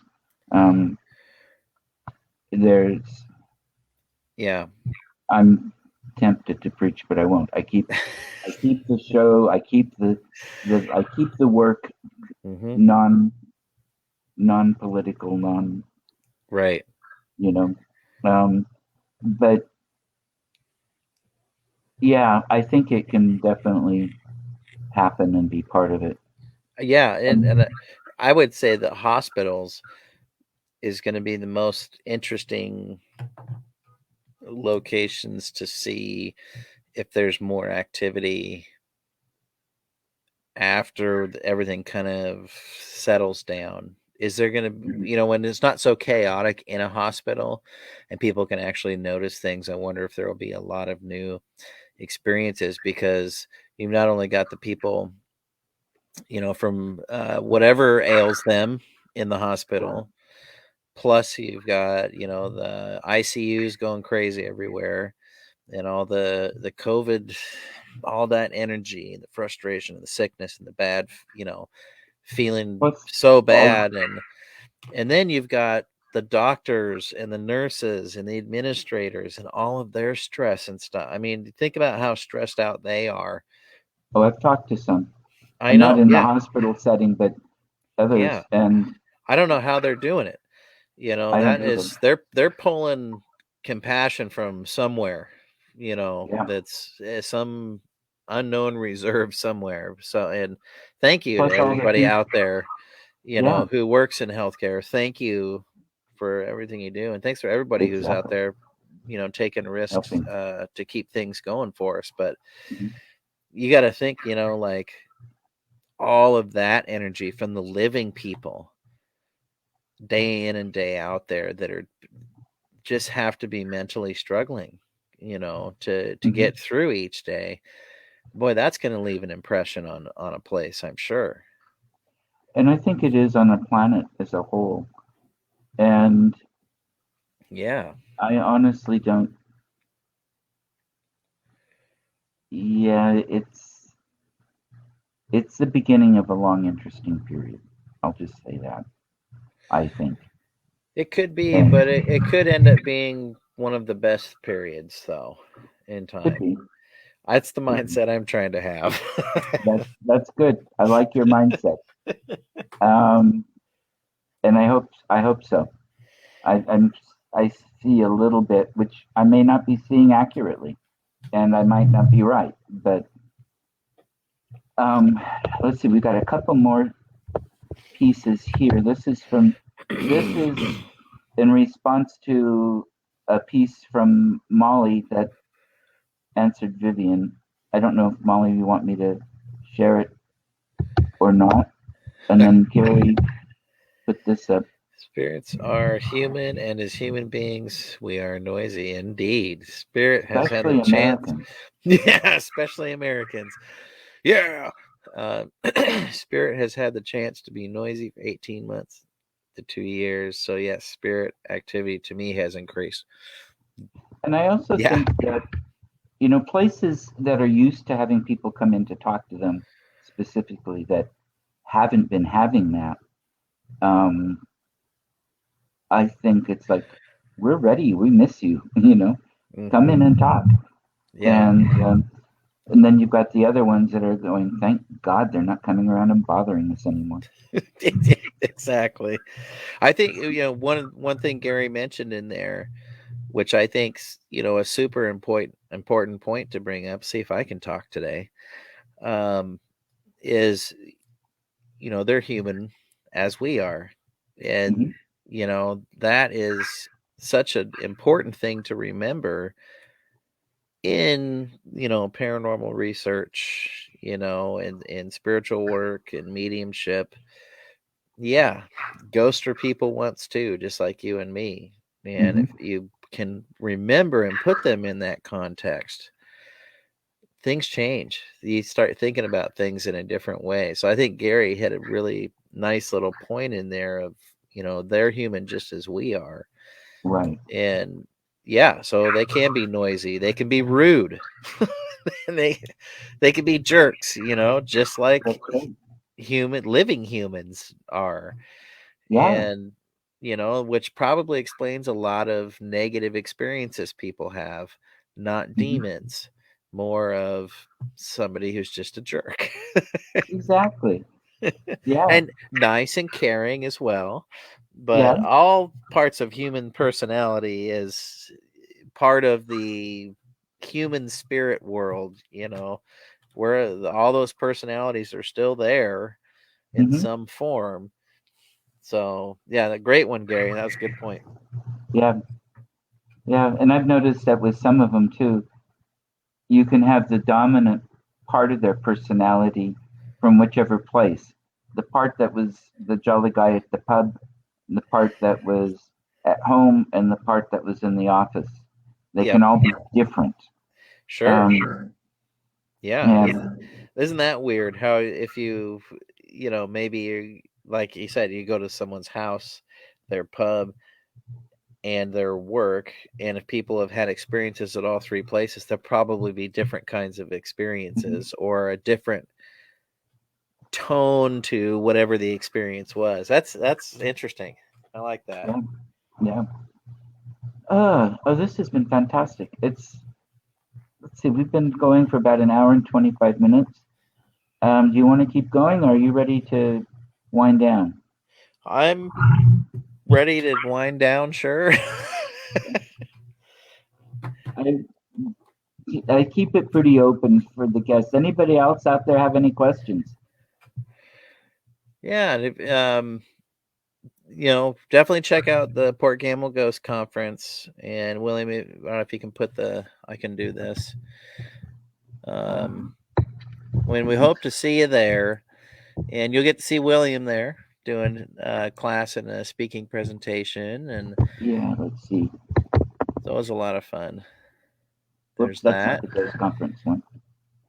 Speaker 2: Um, there's
Speaker 1: Yeah.
Speaker 2: I'm tempted to preach, but I won't. I keep the show. I keep the work
Speaker 1: Hmm.
Speaker 2: non non political, non
Speaker 1: Right.
Speaker 2: you know. Um, but yeah, I think it can definitely happen and be part of it.
Speaker 1: Yeah, and
Speaker 2: And
Speaker 1: I would say that hospitals is going to be the most interesting locations to see if there's more activity after everything kind of settles down? Is there going to, when it's not so chaotic in a hospital and people can actually notice things, I wonder if there will be a lot of new experiences, because you've not only got the people, from whatever ails them in the hospital, plus you've got, the ICUs going crazy everywhere, and all the COVID, all that energy, the frustration and the sickness and the bad, feeling
Speaker 2: Plus,
Speaker 1: so
Speaker 2: all
Speaker 1: bad. And then you've got the doctors and the nurses and the administrators and all of their stress and stuff. I mean, think about how stressed out they are.
Speaker 2: oh, I've talked to some,
Speaker 1: I
Speaker 2: and not
Speaker 1: know.
Speaker 2: in the
Speaker 1: Yeah.
Speaker 2: hospital setting, but
Speaker 1: Yeah.
Speaker 2: others, and
Speaker 1: I don't know how they're doing it.
Speaker 2: I don't
Speaker 1: That
Speaker 2: either.
Speaker 1: is, they're pulling compassion from somewhere,
Speaker 2: Yeah.
Speaker 1: that's some unknown reserve somewhere. So, and thank you to
Speaker 2: Plus all the
Speaker 1: everybody
Speaker 2: people.
Speaker 1: out there,
Speaker 2: Yeah,
Speaker 1: who works in healthcare. Thank you for everything you do. And thanks for everybody who's out
Speaker 2: exactly.
Speaker 1: there, taking risks
Speaker 2: Helping.
Speaker 1: to keep things going for us. But
Speaker 2: Hmm.
Speaker 1: you got to think, like all of that energy from the living people day in and day out there that are just have to be mentally struggling, to
Speaker 2: Hmm.
Speaker 1: get through each day. Boy, that's going to leave an impression on a place, I'm sure.
Speaker 2: And I think it is on the planet as a whole. And
Speaker 1: Yeah.
Speaker 2: I honestly don't. Yeah, it's the beginning of a long, interesting period. I'll just say that. I think.
Speaker 1: It could be,
Speaker 2: And
Speaker 1: but it could end up being one of the best periods, though, in
Speaker 2: could
Speaker 1: time.
Speaker 2: be.
Speaker 1: That's the
Speaker 2: Could be.
Speaker 1: mindset I'm trying to have.
Speaker 2: That's good. I like your mindset. Um, and I hope so. I'm I see a little bit, which I may not be seeing accurately, and I might not be right. But um, let's see. We got a couple more pieces here. This is in response to a piece from Molly that answered Vivian. I don't know if Molly, you want me to share it or not. And then Gary put this up,
Speaker 1: Spirits are human, and as human beings, we are noisy indeed. Spirit has had the
Speaker 2: especially
Speaker 1: chance.
Speaker 2: Americans.
Speaker 1: Yeah, especially Americans. Yeah. Uh, Spirit has had the chance to be noisy for 18 months to 2 years. So, yes, spirit activity to me has increased.
Speaker 2: And I also
Speaker 1: Yeah.
Speaker 2: think that, places that are used to having people come in to talk to them specifically that haven't been having that, um, I think it's like, we're ready. We miss you, come in
Speaker 1: Hmm.
Speaker 2: and talk.
Speaker 1: Yeah.
Speaker 2: And then you've got the other ones that are going, thank God they're not coming around and bothering us anymore.
Speaker 1: Exactly. I think, one thing Gary mentioned in there, which I think's, a super important point to bring up. See if I can talk today. Um, is, they're human as we are, and
Speaker 2: Hmm.
Speaker 1: that is such an important thing to remember in, paranormal research, and spiritual work and mediumship. Yeah, ghosts are people once too, just like you and me. And
Speaker 2: Hmm.
Speaker 1: if you can remember and put them in that context, things change. You start thinking about things in a different way. So I think Gary had a really nice little point in there of, they're human just as we are.
Speaker 2: Right.
Speaker 1: And yeah, so they can be noisy, they can be rude, and they can be jerks, just like
Speaker 2: That's right.
Speaker 1: living humans are.
Speaker 2: Yeah.
Speaker 1: And which probably explains a lot of negative experiences people have, not
Speaker 2: Hmm.
Speaker 1: demons, more of somebody who's just a jerk.
Speaker 2: Exactly. Yeah.
Speaker 1: And nice and caring as well, but
Speaker 2: Yeah.
Speaker 1: all parts of human personality is part of the human spirit world, where all those personalities are still there in
Speaker 2: Hmm.
Speaker 1: some form. So yeah, the great one, Gary. That was a good point.
Speaker 2: Yeah. Yeah. And I've noticed that with some of them too, you can have the dominant part of their personality from whichever place. The part that was the jolly guy at the pub, the part that was at home, and the part that was in the office. They can
Speaker 1: Yep.
Speaker 2: all be different.
Speaker 1: Sure. Yeah. Isn't that weird? How if maybe like you said, you go to someone's house, their pub, and their work, and if people have had experiences at all three places, there'll probably be different kinds of experiences or a different tone to whatever the experience was. That's interesting. I like that.
Speaker 2: Yeah. This has been fantastic. Let's see, we've been going for about an hour and 25 minutes. Do you want to keep going, or are you ready to wind down?
Speaker 1: I'm ready to wind down, sure.
Speaker 2: I keep it pretty open for the guests. Anybody else out there have any questions?
Speaker 1: Yeah, definitely check out the Port Gamble Ghost Conference. And William, I don't know if you can I can do this. When we hope to see you there, and you'll get to see William there doing a class and a speaking presentation, and
Speaker 2: Yeah, let's see.
Speaker 1: that was a lot of fun.
Speaker 2: Whoops,
Speaker 1: There's
Speaker 2: that's
Speaker 1: that.
Speaker 2: not the Ghost Conference one.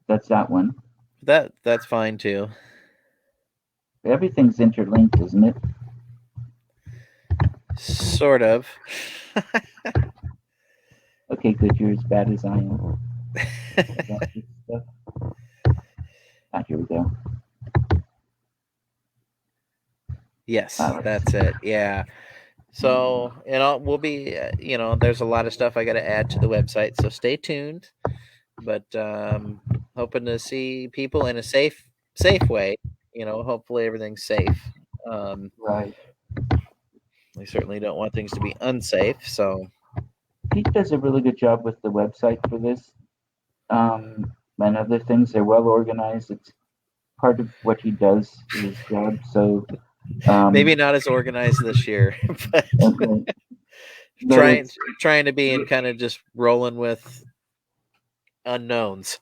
Speaker 2: That's that one.
Speaker 1: That's fine too.
Speaker 2: Everything's interlinked, isn't it?
Speaker 1: Sort of.
Speaker 2: Okay, good. You're as bad as I am. Here we go.
Speaker 1: Yes, that's it. Yeah. So, we'll be, there's a lot of stuff I got to add to the website. So stay tuned. But hoping to see people in a safe way. Hopefully everything's safe.
Speaker 2: Right.
Speaker 1: We certainly don't want things to be unsafe. So
Speaker 2: Pete does a really good job with the website for this. And other things, they're well organized. It's part of what he does, his job. So
Speaker 1: maybe not as organized this year, but
Speaker 2: okay.
Speaker 1: trying to be and kind of just rolling with unknowns,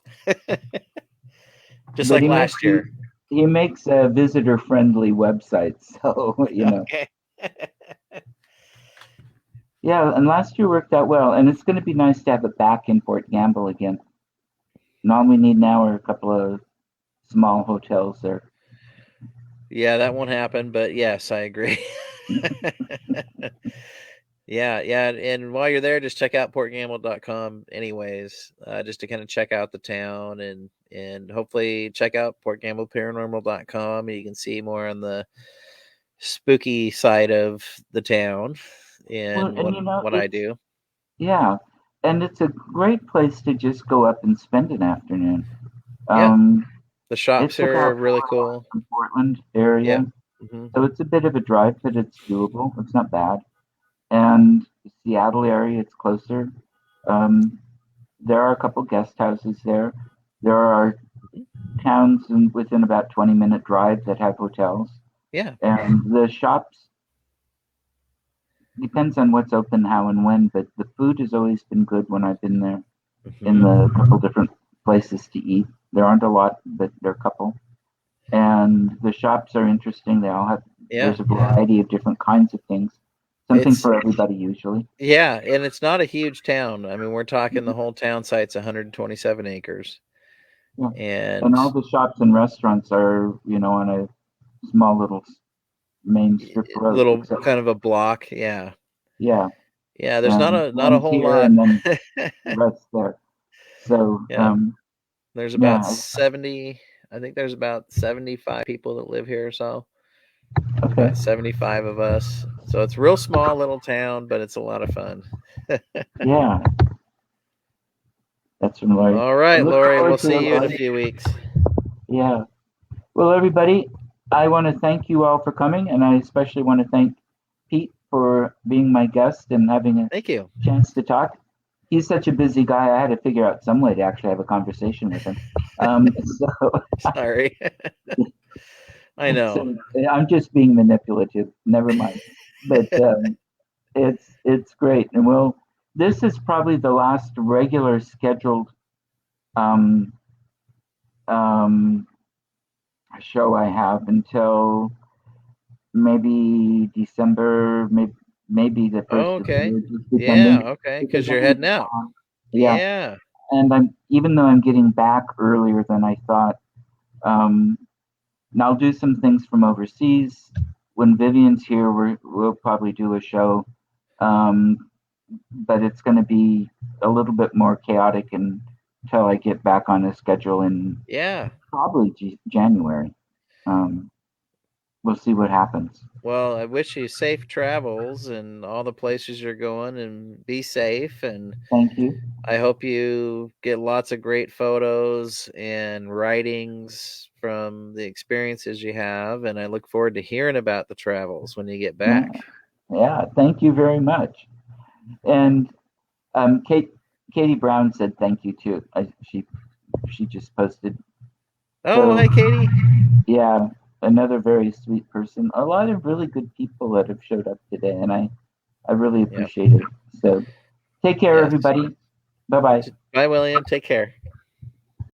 Speaker 1: just like last year.
Speaker 2: He makes a visitor-friendly website, so
Speaker 1: Okay.
Speaker 2: Yeah, and last year worked out well, and it's going to be nice to have it back in Port Gamble again. And all we need now are a couple of small hotels there.
Speaker 1: Yeah, that won't happen, but yes, I agree. Yeah, and while you're there, just check out portgamble.com anyways, just to kind of check out the town and hopefully check out portgambleparanormal.com, and you can see more on the spooky side of the town and what I do.
Speaker 2: Yeah, and it's a great place to just go up and spend an afternoon.
Speaker 1: Yeah. The shops
Speaker 2: It's
Speaker 1: are
Speaker 2: about
Speaker 1: really cool.
Speaker 2: From Portland area.
Speaker 1: Mm-hmm.
Speaker 2: So it's a bit of a drive, but it's doable. It's not bad. And the Seattle area, it's closer. There are a couple guest houses there. There are towns within about 20-minute drive that have hotels.
Speaker 1: Yeah.
Speaker 2: And the shops, depends on what's open, how and when, but the food has always been good when I've been there. Mm-hmm. In the couple different places to eat. There aren't a lot, but there are a couple. And the shops are interesting. They all have, there's a variety of different kinds of things. Something for everybody usually.
Speaker 1: Yeah, and it's not a huge town. I mean, we're talking the whole town site's 127 acres.
Speaker 2: Yeah. And all the shops and restaurants are, on a small little main strip road.
Speaker 1: Little kind of a block, yeah.
Speaker 2: Yeah.
Speaker 1: Yeah, there's not a whole lot.
Speaker 2: And then the rest there. So
Speaker 1: there's about 70. I think there's about 75 people that live here or so. There's about 75 of us. So it's a real small little town, but it's a lot of fun.
Speaker 2: Yeah. That's from Lori.
Speaker 1: All right, Lori, we'll see you in a few weeks.
Speaker 2: Yeah. Well, everybody, I want to thank you all for coming, and I especially want to thank Pete for being my guest and having a chance to talk. He's such a busy guy. I had to figure out some way to actually have a conversation with him.
Speaker 1: Sorry. I know.
Speaker 2: So, I'm just being manipulative. Never mind. But it's great. And this is probably the last regular scheduled show I have until maybe December, maybe the
Speaker 1: Oh,
Speaker 2: first of the
Speaker 1: okay.
Speaker 2: year, just
Speaker 1: Yeah,
Speaker 2: depending.
Speaker 1: okay,
Speaker 2: Because
Speaker 1: because
Speaker 2: I'm
Speaker 1: you're
Speaker 2: going to
Speaker 1: heading
Speaker 2: be
Speaker 1: out.
Speaker 2: gone. Yeah,
Speaker 1: Yeah.
Speaker 2: and I'm even though I'm getting back earlier than I thought. Um, and I'll do some things from overseas. When Vivian's here, we'll probably do a show, um, but it's going to be a little bit more chaotic until I get back on a schedule in
Speaker 1: Yeah.
Speaker 2: probably January. Um, we'll see what happens.
Speaker 1: Well, I wish you safe travels and all the places you're going and be safe. And
Speaker 2: Thank you.
Speaker 1: I hope you get lots of great photos and writings from the experiences you have. And I look forward to hearing about the travels when you get
Speaker 2: Yeah,
Speaker 1: back.
Speaker 2: yeah, thank you very much. And um, Kate, Katie Brown said thank you too. She just posted.
Speaker 1: Oh,
Speaker 2: So
Speaker 1: hi, Katie.
Speaker 2: yeah, another very sweet person. A lot of really good people that have showed up today, and I really
Speaker 1: Yep.
Speaker 2: appreciate it. So take care,
Speaker 1: Yes.
Speaker 2: everybody. Bye bye.
Speaker 1: Bye, William. Take care.